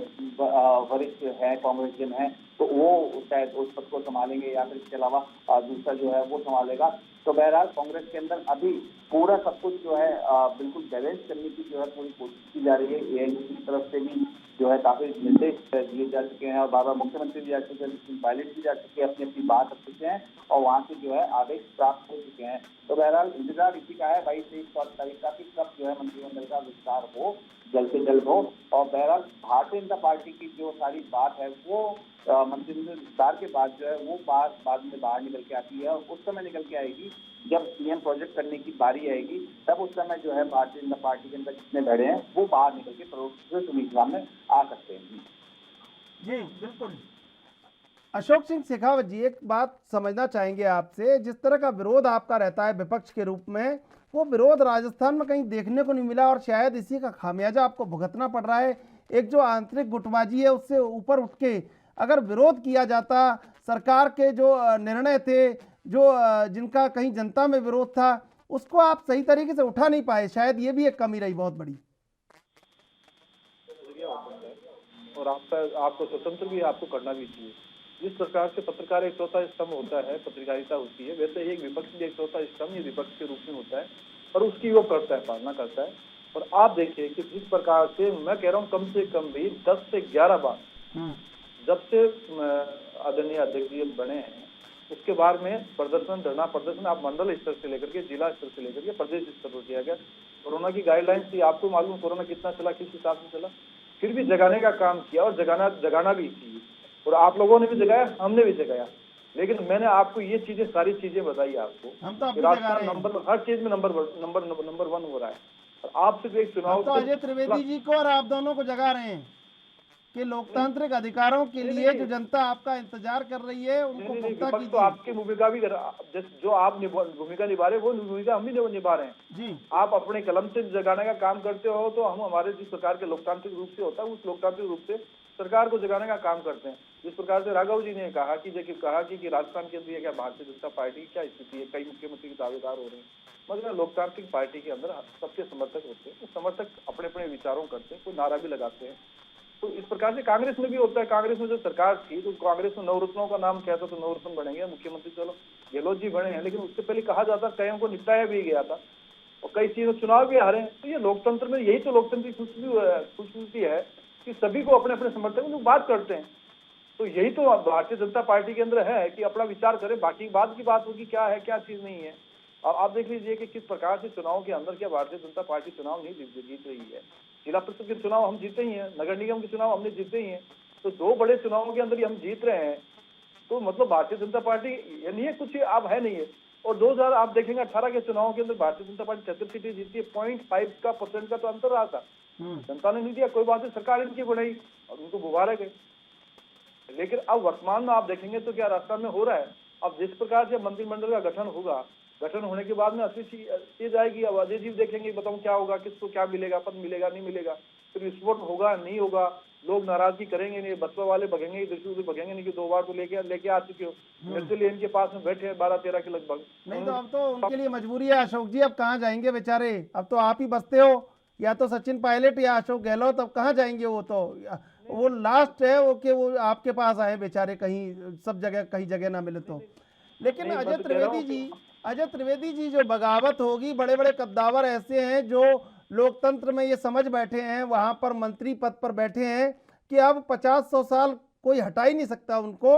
Speaker 5: वरिष्ठ है, कांग्रेसियन है, तो वो शायद उस पद को संभालेंगे या फिर इसके अलावा दूसरा जो है वो संभालेगा। तो बहरहाल कांग्रेस के अंदर अभी पूरा सब कुछ जो है बिल्कुल बैलेंस करने की जो है पूरी कोशिश की जा रही है। एआईसी की तरफ से भी जो है काफी निर्देश दिए जा चुके हैं और बार बार मुख्यमंत्री भी जा चुके हैं, सचिन पायलट भी जा चुके हैं, अपनी अपनी बात रख चुके हैं और वहां से जो है आदेश प्राप्त हो चुके हैं। तो बहरहाल इंतजार इसी का है 22-23 तारीख का कि कब जो है मंत्रिमंडल का विस्तार हो, जल्द से जल्द हो। और बहरहाल भारतीय जनता पार्टी की जो सारी बात है वो मंत्रिमंडल विस्तार के बाद जो है वो बात बाद में बाहर निकल के आती है और उस समय निकल के आएगी जब सीएम प्रोजेक्ट करने की बारी आएगी, तब उस समय जो है भारतीय जनता पार्टी के अंदर जितने धड़े हैं वो बाहर निकल के सुविधा में आ सकते हैं।
Speaker 1: जी बिल्कुल। अशोक सिंह शेखावत जी, एक बात समझना चाहेंगे आपसे, जिस तरह का विरोध आपका रहता है विपक्ष के रूप में, वो विरोध राजस्थान में कहीं देखने को नहीं मिला और शायद इसी का खामियाजा आपको भुगतना पड़ रहा है। एक जो आंतरिक गुटबाजी है उससे ऊपर उठ के अगर विरोध किया जाता, सरकार के जो निर्णय थे, जो जिनका कहीं जनता में विरोध था, उसको आप सही तरीके से उठा नहीं पाए, शायद ये भी एक कमी रही बहुत बड़ी।
Speaker 4: और आपको स्वतंत्र भी आपको करना भी चाहिए। जिस प्रकार से पत्रकार एक चौथा स्तंभ होता है, पत्रकारिता होती है, वैसे एक विपक्ष भी एक चौथा स्तंभ ये विपक्ष के रूप में होता है और उसकी वो करता है, पालना करता है। और आप देखिए कि जिस प्रकार से मैं कह रहा हूँ कम से कम भी 10 से 11 बार जब से आदरणीय अध्यक्ष जी बने हैं उसके बाद में प्रदर्शन, धरना प्रदर्शन आप मंडल स्तर से लेकर के जिला स्तर से लेकर के प्रदेश स्तर पर किया गया। कोरोना की गाइडलाइंस थी, आपको मालूम कोरोना कितना चला, किस हिसाब से चला, फिर भी जगाने का काम किया और जगाना भी चाहिए। और आप लोगों ने भी जगाया, हमने भी जगाया, लेकिन मैंने आपको ये चीजें सारी चीजें बताई आपको।
Speaker 1: हम तो
Speaker 4: राजस्थान नंबर हर चीज में नंबर 1 हो रहा है। और आपसे जो एक चुनाव
Speaker 1: तो अजय त्रिवेदी जी को और आप दोनों को जगा रहे हैं कि लोकतांत्रिक अधिकारों के लिए जो जनता आपका इंतजार कर रही है उनको पुख्ता कीजिए।
Speaker 4: तो आपकी भूमिका भी जो आप भूमिका निभा रहे हैं वो भूमिका हम भी निभा रहे हैं
Speaker 1: जी।
Speaker 4: आप अपने कलम से जगाने का काम करते हो, तो हम हमारे जिस प्रकार के लोकतांत्रिक रूप से होता है उस लोकतांत्रिक रूप से सरकार को जगाने का काम करते हैं। जिस प्रकार से राघव जी ने कहा कि राजस्थान के अंदर क्या भारतीय जनता पार्टी की क्या स्थिति है, कई मुख्यमंत्री दावेदार हो रहे हैं, मतलब लोकतांत्रिक पार्टी के अंदर सबके समर्थक होते हैं, समर्थक अपने अपने विचारों करते हैं, कोई नारा भी लगाते हैं। तो इस प्रकार से कांग्रेस में भी होता है। कांग्रेस में जो सरकार थी तो कांग्रेस में नवरत्नों का नाम कहता तो नवरत्न बनेंगे, मुख्यमंत्री चलो गहलोत जी बने हैं, लेकिन उससे पहले कहा जाता कईयों को निपटाया भी गया था और कई चीजों चुनाव भी हारे हैं। तो ये लोकतंत्र में यही तो लोकतंत्र की खूबसूरती है कि सभी को अपने अपने समर्थक लोग बात करते हैं। तो यही तो भारतीय जनता पार्टी के अंदर है कि अपना विचार करें, बाकी बाद की बात होगी क्या है क्या चीज नहीं है। और आप देख लीजिए कि किस प्रकार से चुनाव के अंदर क्या भारतीय जनता पार्टी चुनाव नहीं जीत रही है। जिला परिषद के चुनाव हम जीते ही हैं, नगर निगम के चुनाव हमने जीते ही हैं, तो 2 बड़े चुनावों के अंदर ही हम जीत रहे हैं। तो मतलब भारतीय जनता पार्टी ये नहीं है कुछ अब है नहीं है। और 2000 आप देखेंगे 18 के चुनाव के अंदर भारतीय जनता पार्टी 33 सीटें जीती है, 0.5% का तो अंतर रहा था। जनता ने नहीं दिया, कोई बात नहीं, सरकार इनकी बनाई और उनको मुबारक है। लेकिन अब वर्तमान में आप देखेंगे तो क्या राजस्थान में हो रहा है। अब जिस प्रकार से मंत्रिमंडल का गठन होगा, गठन होने के बाद में असली चीज आएगी। अब अजय जी देखेंगे, बताऊं क्या होगा, किसको क्या मिलेगा, पद मिलेगा नहीं मिलेगा, फिर विस्फोट होगा नहीं होगा, लोग नाराजगी करेंगे नहीं, बसपा वाले भगेंगे, त्रिशूल भगेंगे नहीं कि 2 बार तो लेके आ चुके हो, मेरे लिए इनके पास में बैठे हैं 12-13 के लगभग। नहीं तो
Speaker 1: अब तो उनके लिए मजबूरी है अशोक जी, अब कहाँ जाएंगे बेचारे, अब तो आप ही बसते हो, या तो सचिन पायलट या अशोक गहलोत, अब कहाँ जाएंगे वो लास्ट है वो कि वो आपके पास आए बेचारे, कहीं सब जगह कहीं जगह ना मिले तो। लेकिन अजय त्रिवेदी जी जो बगावत होगी, बड़े बड़े कद्दावर ऐसे हैं जो लोकतंत्र में ये समझ बैठे हैं, वहां पर मंत्री पद पर बैठे हैं कि अब 50-100 साल कोई हटा ही नहीं सकता उनको।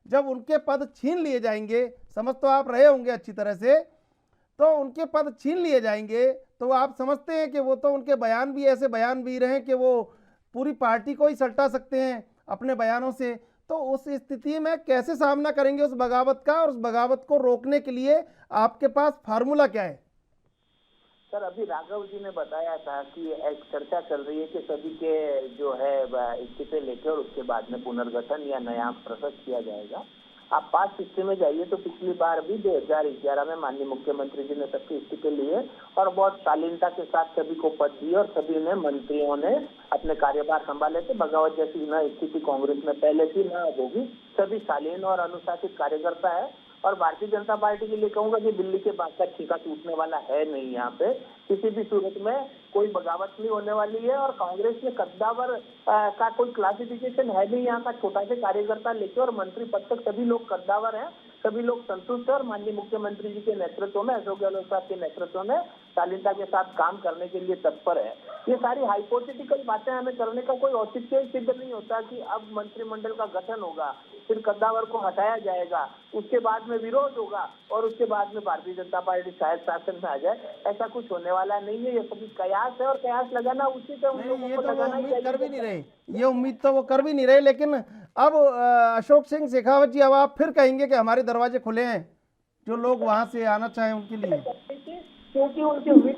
Speaker 1: जब उनके पद छीन लिए जाएंगे, समझ तो आप रहे होंगे अच्छी तरह से, तो उनके पद छीन लिए जाएंगे तो आप समझते हैं कि वो तो उनके ऐसे बयान भी रहे हैं कि वो पूरी पार्टी को ही सल्टा सकते हैं अपने बयानों से। तो उस स्थिति में कैसे सामना करेंगे उस बगावत का, और उस बगावत को रोकने के लिए आपके पास फार्मूला क्या है?
Speaker 3: सर, अभी राघव जी ने बताया था कि एक चर्चा चल रही है कि सभी के जो है इस्तीफे लेके और उसके बाद में पुनर्गठन या नया प्रोसेस किया जाएगा। आप पास्ट हिस्ट्री में जाइए तो पिछली बार भी 2011 में माननीय मुख्यमंत्री जी ने सबके इस्तीफे लिए और बहुत शालीनता के साथ सभी को पद दिए और सभी ने मंत्रियों ने अपने कार्यभार संभाले थे। बगावत जैसी न स्थिति कांग्रेस में पहले थी न होगी। सभी शालीन और अनुशासित कार्यकर्ता है और भारतीय जनता पार्टी के लिए कहूंगा कि दिल्ली के बाग का छींका टूटने वाला है नहीं। यहाँ पे किसी भी सूरत में कोई बगावत नहीं होने वाली है और कांग्रेस में कद्दावर का कोई क्लासिफिकेशन है नहीं। यहाँ का छोटा से कार्यकर्ता लेके और मंत्री पद तक सभी लोग कद्दावर हैं, सभी लोग संतुष्ट है और माननीय मुख्यमंत्री जी के नेतृत्व में, अशोक गहलोत साहब के नेतृत्व में शालीनता के साथ काम करने के लिए तत्पर है। ये सारी हाइपोथेटिकल बातें हमें करने का कोई औचित्य सिद्ध नहीं होता कि अब मंत्रिमंडल का गठन होगा, फिर कद्दावर को हटाया जाएगा, उसके बाद में विरोध होगा और उसके बाद में भारतीय जनता पार्टी शायद शासन में आ जाए। ऐसा कुछ होने वाला नहीं है। ये सभी कयास है और कयास लगाना उचित है।
Speaker 1: ये तो वो उम्मीद कर भी नहीं रहे, ये उम्मीद तो वो कर भी नहीं रहे। लेकिन अब अशोक सिंह शेखावत जी, अब आप फिर कहेंगे कि हमारे दरवाजे खुले हैं जो लोग वहां से आना चाहें उनके लिए?
Speaker 3: क्योंकि उनके उम्मीद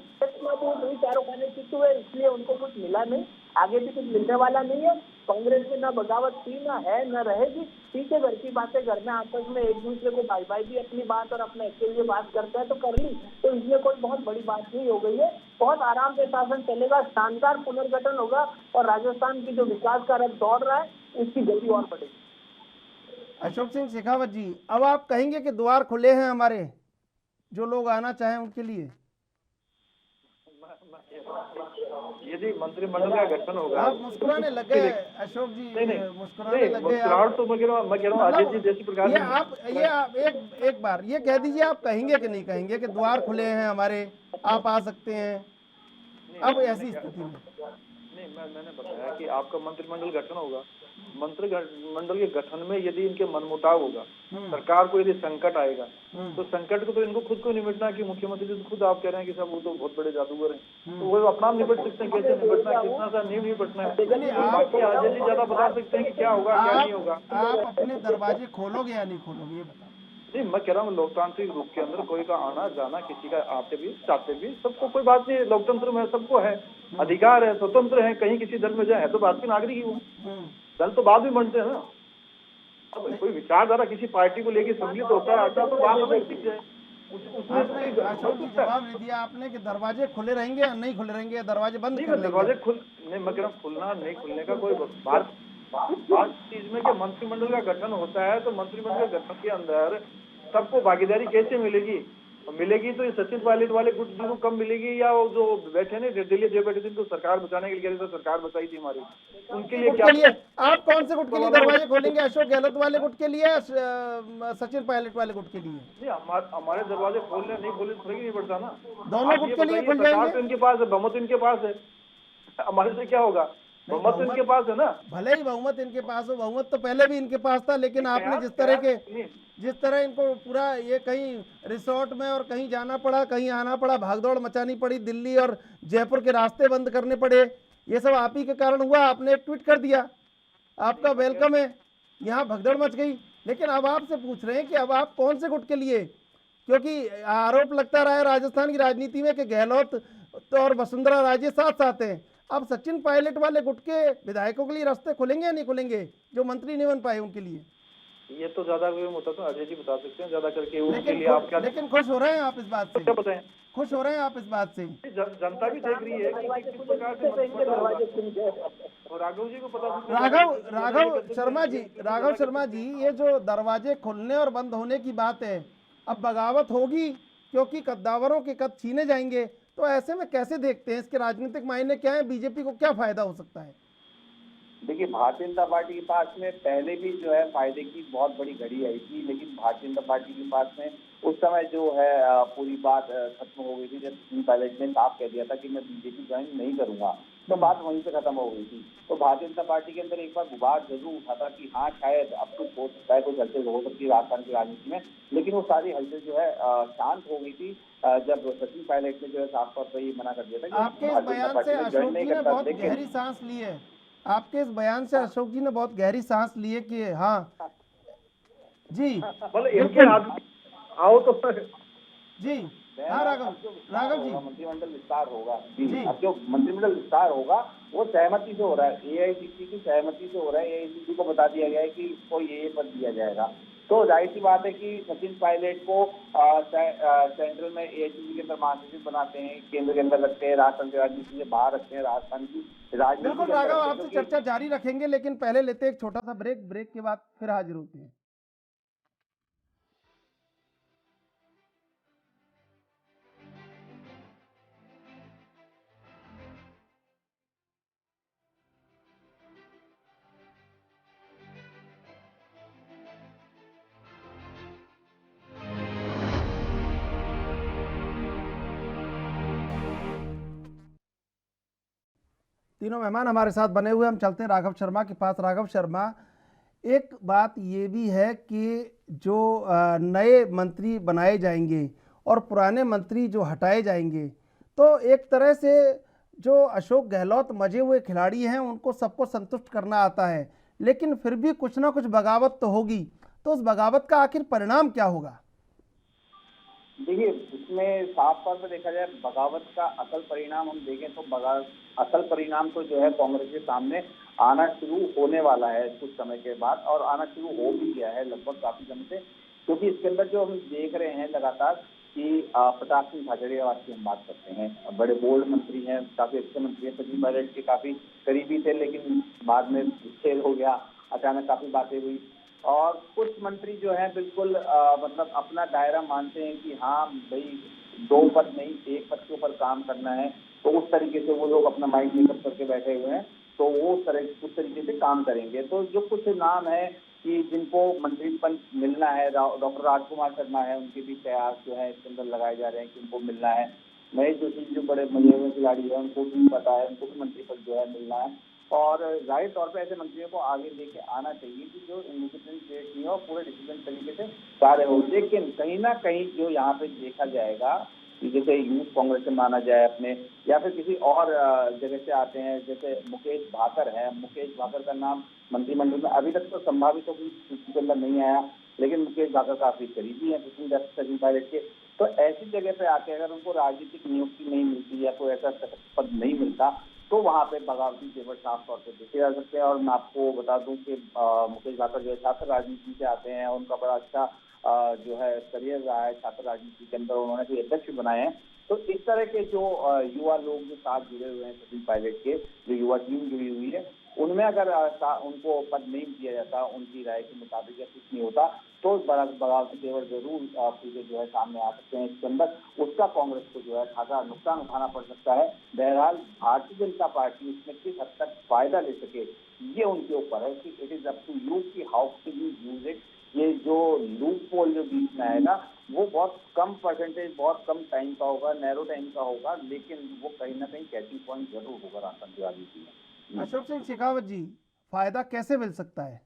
Speaker 3: चारों खाने चित्त हुए, इसलिए उनको कुछ मिला नहीं, आगे भी कुछ मिलने वाला नहीं है। कांग्रेस में ना बगावत थी, ना है, न रहेगी। ठीक है, घर की बातें घर में आपस में एक दूसरे को भाई भाई भी अपनी बात और अपने के लिए बात करते हैं तो कर ली, तो इसमें कोई बहुत बड़ी बात नहीं हो गई है। बहुत आराम से शासन चलेगा, शानदार पुनर्गठन होगा और राजस्थान की जो विकास का रथ दौड़ रहा है उसकी गति और बढ़ेगी।
Speaker 1: अशोक सिंह शेखावत जी, अब आप कहेंगे कि द्वार खुले हैं हमारे, जो लोग आना चाहें उनके लिए?
Speaker 4: यदि मंत्रिमंडल का गठन होगा,
Speaker 1: आप मुस्कुराने लगे अशोक जी, मुस्कुराने लगे।
Speaker 4: मुस्कुराहट तो मैं कह रहा हूँ अजय जी जैसी प्रकार
Speaker 1: ये आप एक बार ये कह दीजिए, आप कहेंगे कि नहीं कहेंगे कि द्वार खुले हैं हमारे, आप आ सकते हैं अब ऐसी स्थिति में?
Speaker 4: नहीं, मैंने बताया कि आपका मंत्रिमंडल गठन होगा, मंत्रिमंडल के गठन में यदि इनके मनमुटाव होगा, सरकार को यदि संकट आएगा तो संकट को तो इनको खुद को निपटना है। कि मुख्यमंत्री जी तो खुद आप कह रहे हैं कि सब वो तो बहुत बड़े जादूगर हैं, तो वो अपना निपट सकते हैं। कैसे निपटना है, कितना सा नहीं निपटना है, बाकी अजय जी ज्यादा बता सकते हैं कि क्या होगा क्या नहीं होगा।
Speaker 1: आप अपने दरवाजे खोलोगे या नहीं खोलोगे, ये बताओ?
Speaker 4: नहीं, मैं कह रहा हूँ लोकतांत्रिक रूप के अंदर कोई का आना जाना, किसी का आते भी चाहते भी, सबको कोई बात नहीं। लोकतंत्र में सबको है अधिकार है, स्वतंत्र है, कहीं किसी दल में जाए तो भारत के नागरिक ही वो दल तो बाद में बनते हैं ना। अब कोई विचारधारा किसी पार्टी को लेकर सम्मिलित होता है आता तो बात हमें सीख जाए।
Speaker 1: जवाब दे दिया आपने कि दरवाजे खुले रहेंगे या नहीं खुले रहेंगे, दरवाजे बंद कर लेंगे?
Speaker 4: दरवाजे नहीं, मैं कह रहा हूँ खुलना नहीं खुलने का कोई बात चीज में कि मंत्रिमंडल का गठन होता है तो मंत्रिमंडल के गठन के अंदर सबको भागीदारी कैसे मिलेगी? मिलेगी तो ये सचिन पायलट वाले गुट जी को कम मिलेगी या वो जो बैठे ने दिल्ली जो बैठे थे तो सरकार बचाने के लिए, तो सरकार बचाई थी हमारी, उनके लिए क्या?
Speaker 1: आप कौन से गुट के लिए दरवाजे खोलेंगे? अशोक गहलोत वाले गुट के लिए, सचिन पायलट वाले गुट के लिए?
Speaker 4: नहीं, हमारे दरवाजे खोलने नहीं खोले फर्क नहीं पड़ता ना।
Speaker 1: दोनों गुट के लिए खुल जाएंगे।
Speaker 4: इनके पास है बहुमत, इनके पास है, हमारे से क्या होगा? बहुमत इनके पास है ना।
Speaker 1: भले ही बहुमत इनके पास हो, बहुमत तो पहले भी इनके पास था, लेकिन आपने जिस तरह इनको पूरा ये कहीं रिसोर्ट में और कहीं जाना पड़ा, कहीं आना पड़ा, भागदौड़ मचानी पड़ी, दिल्ली और जयपुर के रास्ते बंद करने पड़े, ये सब आप ही के कारण हुआ। आपने एक ट्वीट कर दिया, आपका वेलकम है, यहाँ भगदड़ मच गई। लेकिन अब आपसे पूछ रहे हैं कि अब आप कौन से गुट के लिए? क्योंकि आरोप लगता रहा है राजस्थान की राजनीति में कि गहलोत और वसुंधरा राजे साथ साथ हैं। अब सचिन पायलट वाले गुट के विधायकों के लिए रास्ते खुलेंगे या नहीं खुलेंगे, जो मंत्री नहीं बन पाए उनके लिए?
Speaker 4: ये तो ज्यादा होता तो अजय जी बता सकते हैं ज्यादा करके उनके लिए। आप क्या
Speaker 1: लेकिन खुश हो रहे हैं आप इस बात से?
Speaker 4: क्या बताएं?
Speaker 1: खुश हो रहे हैं आप इस बात से?
Speaker 4: जनता भी देख रही है कि किस प्रकार से और राघव जी को पता।
Speaker 1: राघव शर्मा जी, ये जो दरवाजे खुलने और बंद होने की बात है, अब बगावत होगी क्योंकि कद्दावरों के कद छीने जाएंगे, तो ऐसे में कैसे देखते हैं? इसके राजनीतिक मायने क्या है? बीजेपी को क्या फायदा हो सकता है?
Speaker 5: देखिए, भारतीय जनता पार्टी के पास में पहले भी जो है फायदे की बहुत बड़ी घड़ी आई थी, लेकिन भारतीय जनता पार्टी के पास में उस समय जो है पूरी बात खत्म हो गई थी जब सचिन पायलट ने साफ कह दिया था कि मैं बीजेपी ज्वाइन नहीं करूंगा, तो बात वहीं से खत्म हो गई थी। तो भारतीय जनता पार्टी के अंदर एक बार गुबार जरूर उठा था कि हाँ शायद अब कुछ हो सकता है, कुछ हलचल हो सकती है राजस्थान की राजनीति में, लेकिन वो सारी हलचल जो है शांत हो गई थी जब सचिन पायलट ने जो है साफ तौर पर ये मना कर दिया था।
Speaker 1: आपके इस बयान से अशोक जी ने बहुत गहरी सांस ली है, आपके इस बयान से अशोक जी ने बहुत गहरी सांस ली है कि हाँ जी
Speaker 4: मतलब इनके आदमी आओ तो
Speaker 1: जी हाँ राघव जी
Speaker 5: मंत्रिमंडल विस्तार होगा जी,
Speaker 1: जी।
Speaker 5: अब जो मंत्रिमंडल विस्तार होगा वो सहमति से हो रहा है, एआईसीसी की सहमति से हो रहा है। एआईसीसी को बता दिया गया है कि इसको ये पद दिया जाएगा। तो जाहिर सी बात है कि सचिन पायलट को सेंट्रल में एआईसीसी के अंदर महासचिव बनाते हैं, केंद्र के अंदर रखते हैं, राजस्थान की राजनीति से बाहर रखते हैं, राजस्थान की राजनीति
Speaker 1: बिल्कुल
Speaker 5: के अंदर
Speaker 1: राघव,
Speaker 5: रखते हैं,
Speaker 1: आपसे
Speaker 5: क्योंकि
Speaker 1: चर्चा जारी रखेंगे, लेकिन पहले लेते हैं एक छोटा सा ब्रेक के बाद फिर हाजिर होते हैं। तीनों मेहमान हमारे साथ बने हुए, हम चलते हैं राघव शर्मा के पास। राघव शर्मा, एक बात ये भी है कि जो नए मंत्री बनाए जाएंगे और पुराने मंत्री जो हटाए जाएंगे, तो एक तरह से जो अशोक गहलोत मजे हुए खिलाड़ी हैं उनको सबको संतुष्ट करना आता है, लेकिन फिर भी कुछ ना कुछ बगावत तो होगी। तो उस बगावत का आखिर परिणाम क्या होगा?
Speaker 5: देखिए, इसमें साफ तौर पर देखा जाए बगावत का असल परिणाम हम देखें तो असल परिणाम तो जो है कांग्रेस के सामने आना शुरू होने वाला है कुछ समय के बाद, और आना शुरू हो भी गया है लगभग काफी समय से। क्योंकि इसके अंदर जो हम देख रहे हैं लगातार कि प्रताप सिंह खाचरियावास की हम बात करते हैं, बड़े बोल्ड मंत्री हैं, काफी अच्छे मंत्री हैं, सचिन पायलट के काफी करीबी थे, लेकिन बाद में विच्छेद हो गया, अचानक काफी बातें हुई। और कुछ मंत्री जो है बिल्कुल मतलब अपना दायरा मानते हैं कि हाँ भाई 2 पद नहीं 1 पद के ऊपर काम करना है, तो उस तरीके से वो लोग अपना माइंड मेकअप करके बैठे हुए हैं, तो वो उस तरीके से काम करेंगे। तो जो कुछ नाम है कि जिनको मंत्री पद मिलना है, डॉक्टर राजकुमार शर्मा है, उनके भी प्रयास जो है इसके अंदर लगाए जा रहे हैं कि उनको मिलना है। महेश जोशी जो बड़े मजे हुए खिलाड़ी है, उनको भी पता है, उनको भी मंत्री पद जो है मिलना है। और जाहिर तौर पर ऐसे मंत्रियों को आगे लेके आना चाहिए कि जो इंडिपेंडेंट स्टेट नहीं हो, पूरे डिसिप्लिन तरीके से कार्य हो। लेकिन कहीं ना कहीं जो यहाँ पे देखा जाएगा कि जैसे यूथ कांग्रेस से माना जाए अपने, या फिर किसी और जगह से आते हैं, जैसे मुकेश भाकर है, मुकेश भाकर का नाम मंत्रिमंडल में अभी तक तो संभावित तो सूची के अंदर नहीं आया, लेकिन मुकेश भाकर काफी करीबी है सचिन पायलट के। तो ऐसी जगह पे आके अगर उनको राजनीतिक नियुक्ति नहीं मिलती या कोई ऐसा पद नहीं मिलता, तो वहां पे बगावती तेवर साफ तौर पे देखे जा सकते हैं। और मैं आपको बता दूं कि मुकेश भाकर जो है छात्र राजनीति से आते हैं, उनका बड़ा अच्छा जो है करियर रहा है छात्र राजनीति के अंदर, उन्होंने भी अध्यक्ष बनाए हैं। तो इस तरह के जो युवा लोग जो साथ जुड़े हुए हैं सचिन पायलट के, जो युवा टीम जुड़ी हुई है, उनमें अगर उनको पद नहीं दिया जाता उनकी राय के मुताबिक या कुछ नहीं होता, तो बगावती तेवर जरूर पूरे जो है सामने आ सकते हैं इसके अंदर। उसका कांग्रेस को जो है खासा नुकसान उठाना पड़ सकता है। बहरहाल भारतीय जनता पार्टी उसमें किस हद तक फायदा ले सके ये उनके ऊपर है कि it is up to you कि how to you use it. ये जो लूप होल जो बीच में आएगा वो बहुत कम परसेंटेज, बहुत कम टाइम का होगा, नैरो टाइम का होगा, लेकिन वो कहीं ना कहीं कैचिंग पॉइंट जरूर होगा राजस्थान की राजनीति में।
Speaker 1: अशोक सिंह शेखावत जी, फायदा कैसे मिल सकता है?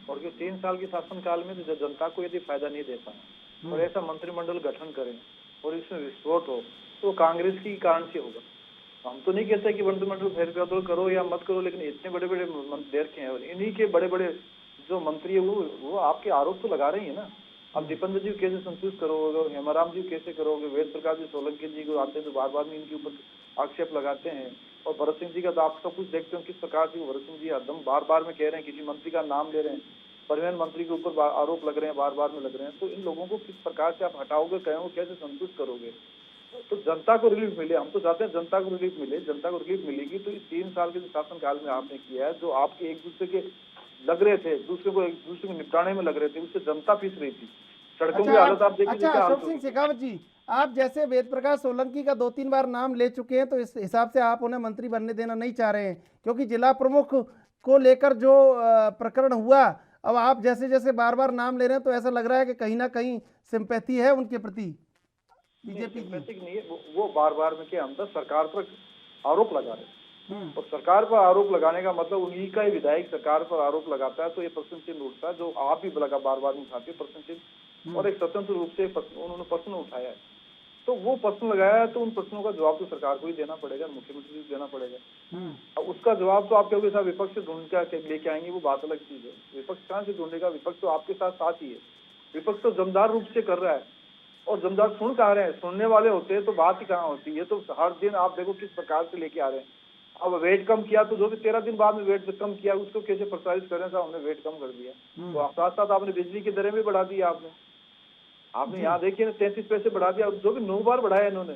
Speaker 4: और जो 3 साल के शासनकाल में तो जनता को यदि फायदा नहीं दे पाए और ऐसा मंत्रिमंडल गठन करें और इसमें विस्फोट हो, तो कांग्रेस की कारण से होगा। हम तो नहीं कहते कि मंत्रिमंडल फेरबदल करो या मत करो, लेकिन इतने बड़े बड़े मंत्री रखे हैं और इन्हीं के बड़े बड़े जो मंत्री है वो आपके आरोप तो लगा रही है ना। अब दीपेंद्र जी कैसे संतुष्ट करोगे, हेमाराम जी कैसे करोगे, वेद प्रकाश जी सोलंकी जी को आते तो बार बार में इनके ऊपर आक्षेप लगाते हैं। और भरत सिंह जी का तो आप सब कुछ देखते हो किस प्रकार से भरत सिंह जी हरदम बार बार में कह रहे हैं, किसी मंत्री का नाम ले रहे हैं, परिवहन मंत्री के ऊपर आरोप लग रहे हैं, बार बार में लग रहे हैं। तो इन लोगों को किस प्रकार से आप हटाओगे, कहोगे, कैसे संतुष्ट करोगे? तो जनता को रिलीफ मिले, हम तो चाहते हैं जनता को रिलीफ मिले। जनता को रिलीफ मिलेगी तो इस 3 साल के जो शासनकाल में आपने किया है, जो आपके एक दूसरे के लग रहे थे, दूसरे को निपटाने में लग रहे थे, उससे जनता पिस रही थी। सड़कों की हालत आप देखिए।
Speaker 1: अच्छा अशोक सिंह शेखावत जी, आप जैसे वेद प्रकाश सोलंकी का 2-3 बार नाम ले चुके हैं, तो इस हिसाब से आप उन्हें मंत्री बनने देना नहीं चाह रहे हैं, क्योंकि जिला प्रमुख को लेकर जो प्रकरण हुआ, अब आप जैसे जैसे बार बार नाम ले रहे हैं तो ऐसा लग रहा है कि कहीं ना कहीं सिंपैथी है उनके प्रति बीजेपी की।
Speaker 4: नहीं है, वो बार बार में के अंदर सरकार पर आरोप लगा रहे हैं। और सरकार पर आरोप लगाने का मतलब उन्हीं का ही विधायक सरकार पर आरोप लगाता है तो ये प्रश्न चिन्ह उठता है, जो आप भी लगा बार बार उठाते प्रश्न चिन्ह, और एक स्वतंत्र रूप से उन्होंने प्रश्न उठाया है। तो वो प्रश्न लगाया है, तो उन प्रश्नों का जवाब तो सरकार को ही देना पड़ेगा, मुख्यमंत्री को देना पड़ेगा। अब उसका जवाब तो आप कहोगे साहब विपक्ष से ढूंढ के लेके आएंगे, वो बात अलग चीज है। विपक्ष कहाँ से ढूंढेगा? विपक्ष तो आपके साथ साथ ही है। विपक्ष तो जमदार रूप से कर रहा है, और जमदार सुन कहाँ रहे हैं? सुनने वाले होते हैं तो बात ही कहाँ होती है। तो हर दिन आप देखो किस प्रकार से लेके आ रहे हैं। अब वेट कम किया तो जो भी 13 दिन बाद में वेट कम किया उसको कैसे प्रसारित करें साहब? हमने वेट कम कर दिया, तो साथ साथ आपने बिजली की दरें भी बढ़ा दी। आपने यहाँ देखिए 33 पैसे बढ़ा दिया, जो कि 9 बार बढ़ाया इन्होंने,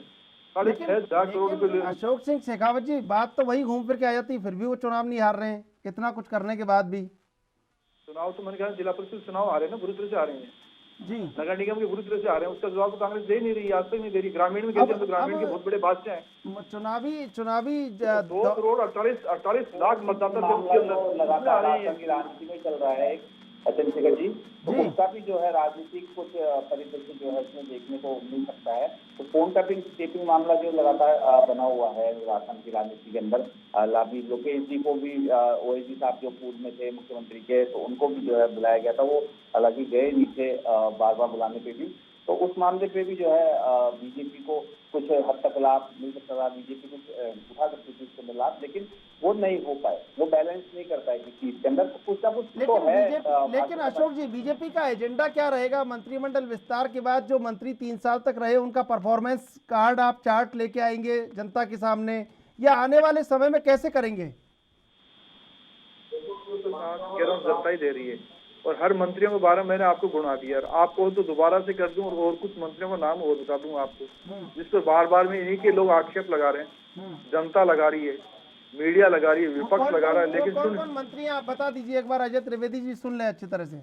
Speaker 4: 6.5 करोड़ रुपए।
Speaker 1: अशोक सिंह शेखावत जी, बात तो वही घूम फिर के आ जाती, फिर भी वो चुनाव नहीं हार रहे हैं इतना कुछ करने के बाद भी।
Speaker 4: चुनाव तो मैंने कहा जिला परिषद चुनाव आ रहे हैं ना, बुरी तरह से आ रहे हैं
Speaker 1: जी,
Speaker 4: नगर निगम के बुरी तरह से आ रहे हैं। उसका जवाब तो कांग्रेस दे नहीं रही, आज तक नहीं दे रही। ग्रामीण में कहते हैं तो ग्रामीण के बहुत बड़े बादशाह हैं।
Speaker 1: चुनावी
Speaker 4: 2 करोड़ 48 लाख मतदाता थे उसके अंदर।
Speaker 5: लगातार राजस्थान की राजनीति में चल रहा है चंद्रशेखर जी, तो उसका भी जो है राजनीतिक कुछ परिदृश्य जो है उसमें देखने को मिल सकता है। तो फोन टेपिंग मामला जो लगातार बना हुआ है राजस्थान की राजनीति के अंदर, लाभी लोकेश जी को भी ओएसी साहब जो पूर्व में थे मुख्यमंत्री के, तो उनको भी जो है बुलाया गया था। वो हालांकि गए नहीं थे बार बार बुलाने पे भी, तो उस मामले पे भी जो है बीजेपी को कुछ हद तक लाभ मिल सकता था। बीजेपी कुछ उठा सकती थी उसके लाभ, लेकिन वो नहीं हो पाए, वो बैलेंस नहीं कर पाएगी चीज के अंदर। तो कुछ ना कुछ तो है।
Speaker 1: लेकिन अशोक जी, बीजेपी का एजेंडा क्या रहेगा? मंत्रिमंडल विस्तार के बाद जो मंत्री 3 साल तक रहे उनका परफॉर्मेंस कार्ड आप चार्ट लेके आएंगे जनता के सामने, या आने वाले समय में कैसे करेंगे?
Speaker 4: जनता ही दे रही है, और हर मंत्रियों के बारे में मैंने आपको गुणा दिया। आपको तो दोबारा से कर दूं, और कुछ मंत्रियों का नाम और बता दूं आपको, जिस पर बार बार में इन्हीं के लोग आक्षेप लगा रहे हैं। जनता लगा रही है, मीडिया लगा रही है, विपक्ष लगा रहा है। लेकिन
Speaker 1: कौन मंत्री आप बता दीजिए एक बार, अजय त्रिवेदी जी सुन ले अच्छी तरह से।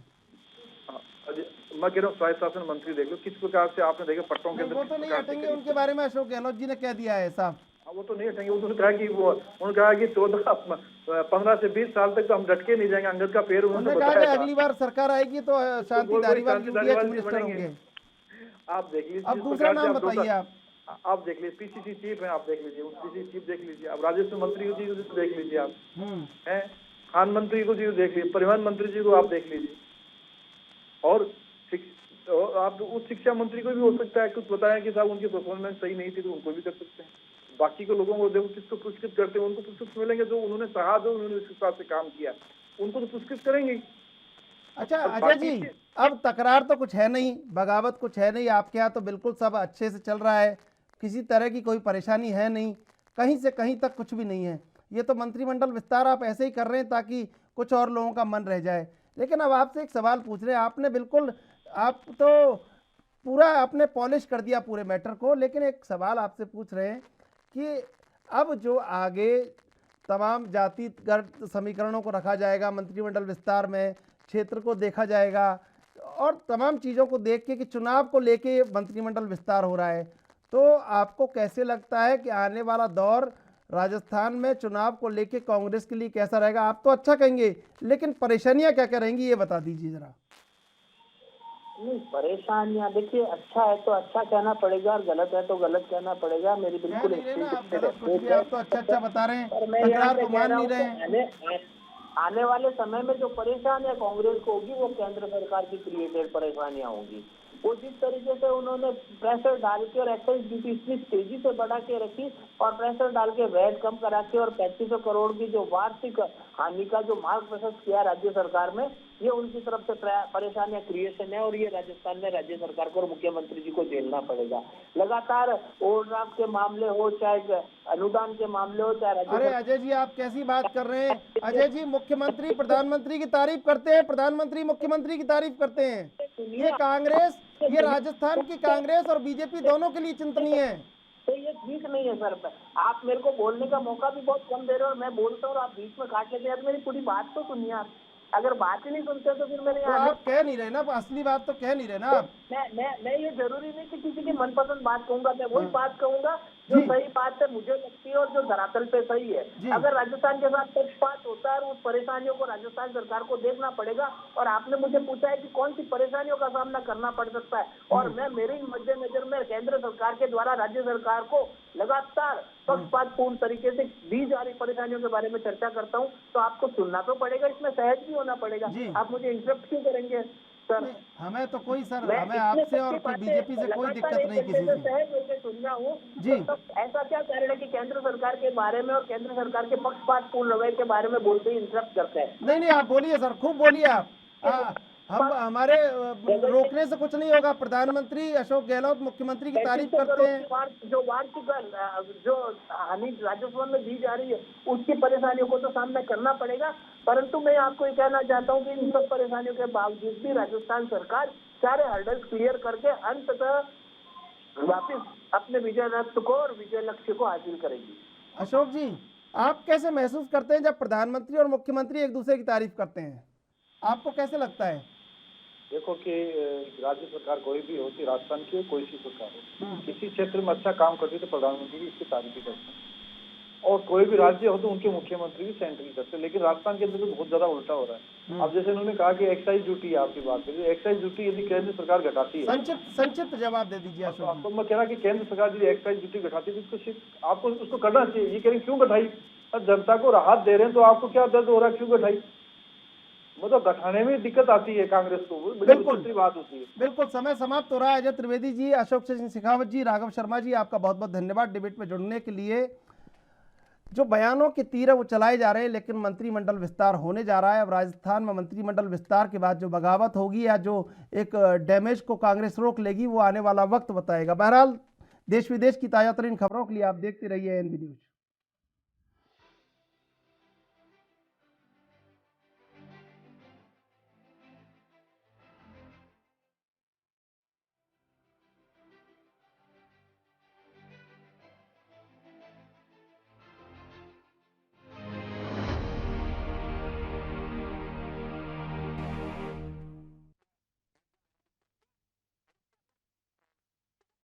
Speaker 4: मैं कह रहा हूँ स्वायत्त शासन मंत्री देख लो किस प्रकार से आपने देखा पट्टों के अंदर।
Speaker 1: वो तो नहीं हटेंगे उनके बारे में, अशोक गहलोत जी ने कह दिया है साहब।
Speaker 4: वो तो नहीं हटेंगे। उन्होंने कहा कि उन्होंने कहा कि 15 से 20 साल तक तो हम डटके नहीं जाएंगे। अंगद का पैर उन्होंने
Speaker 1: कहा कि अगली बार सरकार आएगी तो शांति धारीवाल मिनिस्टर होंगे।
Speaker 4: आप देख लीजिए।
Speaker 1: अब दूसरा नाम बताइए
Speaker 4: आप देख लीजिए, पीसीसी चीफ है, आप देख लीजिए, पीसीसी चीफ देख लीजिए। अब राजस्व मंत्री जी को देख लीजिए आप, हैं खान मंत्री को जी को देख लीजिए, परिवहन मंत्री जी को आप देख लीजिए, और आप उस शिक्षा मंत्री को भी हो सकता है कुछ बताएं कि साहब उनकी परफॉर्मेंस सही नहीं थी, तो उनको भी कर सकते हैं। बाकी के लोगों को देखो किसको पुरस्कृत करते हैं, उनको पुरस्कृत मिलेंगे जो उन्होंने कहा, जो उन्होंने इस हिसाब से काम किया, उनको तो पुरस्कृत करेंगे।
Speaker 1: अच्छा अजय जी, अब तकरार तो कुछ है नहीं, बगावत कुछ है नहीं, आपके यहाँ तो बिल्कुल सब अच्छे से चल रहा है, किसी तरह की कोई परेशानी है नहीं, कहीं से कहीं तक कुछ भी नहीं है। ये तो मंत्रिमंडल विस्तार आप ऐसे ही कर रहे हैं ताकि कुछ और लोगों का मन रह जाए। लेकिन अब आपसे एक सवाल पूछ रहे हैं, आपने बिल्कुल, आप तो पूरा आपने पॉलिश कर दिया पूरे मैटर को, लेकिन एक सवाल आपसे पूछ रहे हैं कि अब जो आगे तमाम जातिगत समीकरणों को रखा जाएगा मंत्रिमंडल विस्तार में, क्षेत्र को देखा जाएगा और तमाम चीज़ों को देख के कि चुनाव को लेके मंत्रिमंडल विस्तार हो रहा है, तो आपको कैसे लगता है कि आने वाला दौर राजस्थान में चुनाव को लेके कांग्रेस के लिए कैसा रहेगा? आप तो अच्छा कहेंगे, लेकिन परेशानियां क्या क्या रहेंगी ये बता दीजिए जरा।
Speaker 3: नहीं, परेशानियां देखिए, अच्छा है तो अच्छा कहना पड़ेगा और गलत है तो गलत कहना पड़ेगा। मेरी बिल्कुल
Speaker 1: आप तो अच्छा बता रहे हैं,
Speaker 3: और मैं यहाँ पे कह रहा हूँ
Speaker 1: नहीं
Speaker 3: आने वाले समय में जो परेशानियां कांग्रेस को होगी वो केंद्र सरकार की क्रिएटेड परेशानियां होंगी। वो जिस तरीके से उन्होंने प्रेशर डाल के और एक्साइज ड्यूटी इतनी तेजी से बढ़ा के रखी और प्रेशर डाल के वैट कम करा के और 3500 करोड़ की जो वार्षिक हानि का जो मार्ग प्रशस्त किया राज्य सरकार में, ये उनकी तरफ से परेशानियां क्रिएशन है और ये राजस्थान में राज्य सरकार को और मुख्यमंत्री जी को झेलना पड़ेगा। लगातार ओवरड्राफ्ट के मामले हो, चाहे अनुदान के मामले हो, चाहे
Speaker 1: अरे अजय जी आप कैसी बात कर रहे हैं? अजय जी मुख्यमंत्री प्रधानमंत्री की तारीफ करते हैं, प्रधानमंत्री मुख्यमंत्री की तारीफ करते हैं। ये कांग्रेस, ये राजस्थान की कांग्रेस और बीजेपी दोनों के लिए चिंतनीय है।
Speaker 3: तो ये ठीक नहीं है सर। आप मेरे को बोलने का मौका भी बहुत कम दे रहे हो और मैं बोलता हूँ और आप बीच में काट लेते हैं। मेरी पूरी बात तो सुनिए आप। अगर बात ही नहीं सुनते तो फिर मेरे
Speaker 1: आप कह नहीं रहे ना, असली बात तो कह नहीं रहे ना आप।
Speaker 3: मैं ये जरूरी नहीं कि किसी की मनपसंद बात कहूंगा, मैं वही बात कहूंगा जो सही बात है मुझे लगती है और जो धरातल पे सही है। अगर राजस्थान के साथ पक्षपात होता है, उस परेशानियों को राजस्थान सरकार को देखना पड़ेगा। और आपने मुझे पूछा है कि कौन सी परेशानियों का सामना करना पड़ सकता है, और मैं मेरे मद्देनजर में केंद्र सरकार के द्वारा राज्य सरकार को लगातार पक्षपातपूर्ण तरीके से दी जा रही परेशानियों के बारे में चर्चा करता हूँ। तो आपको सुनना तो पड़ेगा, इसमें सहज भी होना पड़ेगा। आप मुझे इंटरप्ट क्यों करेंगे? सर
Speaker 1: हमें तो कोई सर
Speaker 3: मैं
Speaker 1: हमें
Speaker 3: इतने
Speaker 1: आपसे और
Speaker 3: सबकी बातें
Speaker 1: बीजेपी से कोई
Speaker 3: लगातार
Speaker 1: दिक्कत
Speaker 3: एक
Speaker 1: नहीं
Speaker 3: घंटे
Speaker 1: किसी
Speaker 3: से
Speaker 1: से।
Speaker 3: सहज होकर सुन रहा हूँ।
Speaker 1: जी।
Speaker 3: तो तब ऐसा क्या कारण है कि केंद्र सरकार के बारे में और केंद्र सरकार के पक्षपातपूर्ण रवैये के बारे में बोलते ही इंटरप्ट करते हैं?
Speaker 1: नहीं नहीं, आप बोलिए सर, खूब बोलिए आप। हम हमारे रोकने से कुछ नहीं होगा। प्रधानमंत्री अशोक गहलोत मुख्यमंत्री की तारीफ
Speaker 3: 3500
Speaker 1: करते
Speaker 3: करोड़
Speaker 1: हैं।
Speaker 3: की जो वार्षिक जो हानि राजस्व में दी जा रही है उसकी परेशानियों को तो सामना करना पड़ेगा। परंतु मैं आपको ये कहना चाहता हूँ कि इन सब परेशानियों के बावजूद भी राजस्थान सरकार सारे हर्डल्स क्लियर करके अंततः वापिस अपने विजय लक्ष्य को और विजय लक्ष्य को हासिल करेगी।
Speaker 1: अशोक जी, आप कैसे महसूस करते हैं जब प्रधानमंत्री और मुख्यमंत्री एक दूसरे की तारीफ करते हैं? आपको कैसे लगता है?
Speaker 4: देखो कि राज्य सरकार कोई भी होती, राजस्थान की हो कोई सी सरकार हो, किसी क्षेत्र में अच्छा काम करती है तो प्रधानमंत्री भी इसकी तारीफ ही करते हैं, और कोई भी राज्य हो तो उनके मुख्यमंत्री भी सेंट्रल करते हैं। लेकिन राजस्थान के अंदर तो बहुत ज्यादा उल्टा हो रहा है। अब जैसे उन्होंने कहा कि एक्साइज ड्यूटी, आपकी बात करिए, एक्साइज ड्यूटी यदि केंद्र सरकार घटाती है,
Speaker 1: संक्षिप्त जवाब दे दीजिए अशोक जी।
Speaker 4: तो मैं कह रहा कि केंद्र सरकार यदि एक्साइज ड्यूटी घटाती है तो सिर्फ आपको उसको करना चाहिए। ये कह रही क्यों घटाई? जनता को राहत दे रहे हैं तो आपको क्या दर्द हो रहा है, क्यों घटाई? मतलब घटाने में दिक्कत आती है कांग्रेस को, बिल्कुल बात होती है।
Speaker 1: बिल्कुल, समय समाप्त हो रहा है। अजय त्रिवेदी जी, अशोक सिंह शेखावत जी, राघव शर्मा जी, आपका बहुत बहुत धन्यवाद डिबेट में जुड़ने के लिए। जो बयानों के तीर है वो चलाए जा रहे हैं, लेकिन मंत्रिमंडल विस्तार होने जा रहा है। अब राजस्थान में मंत्रिमंडल विस्तार के बाद जो बगावत होगी या जो एक डैमेज को कांग्रेस रोक लेगी वो आने वाला वक्त बताएगा। बहरहाल, देश विदेश की ताजा तरीन खबरों के लिए आप देखते रहिए एनबी न्यूज।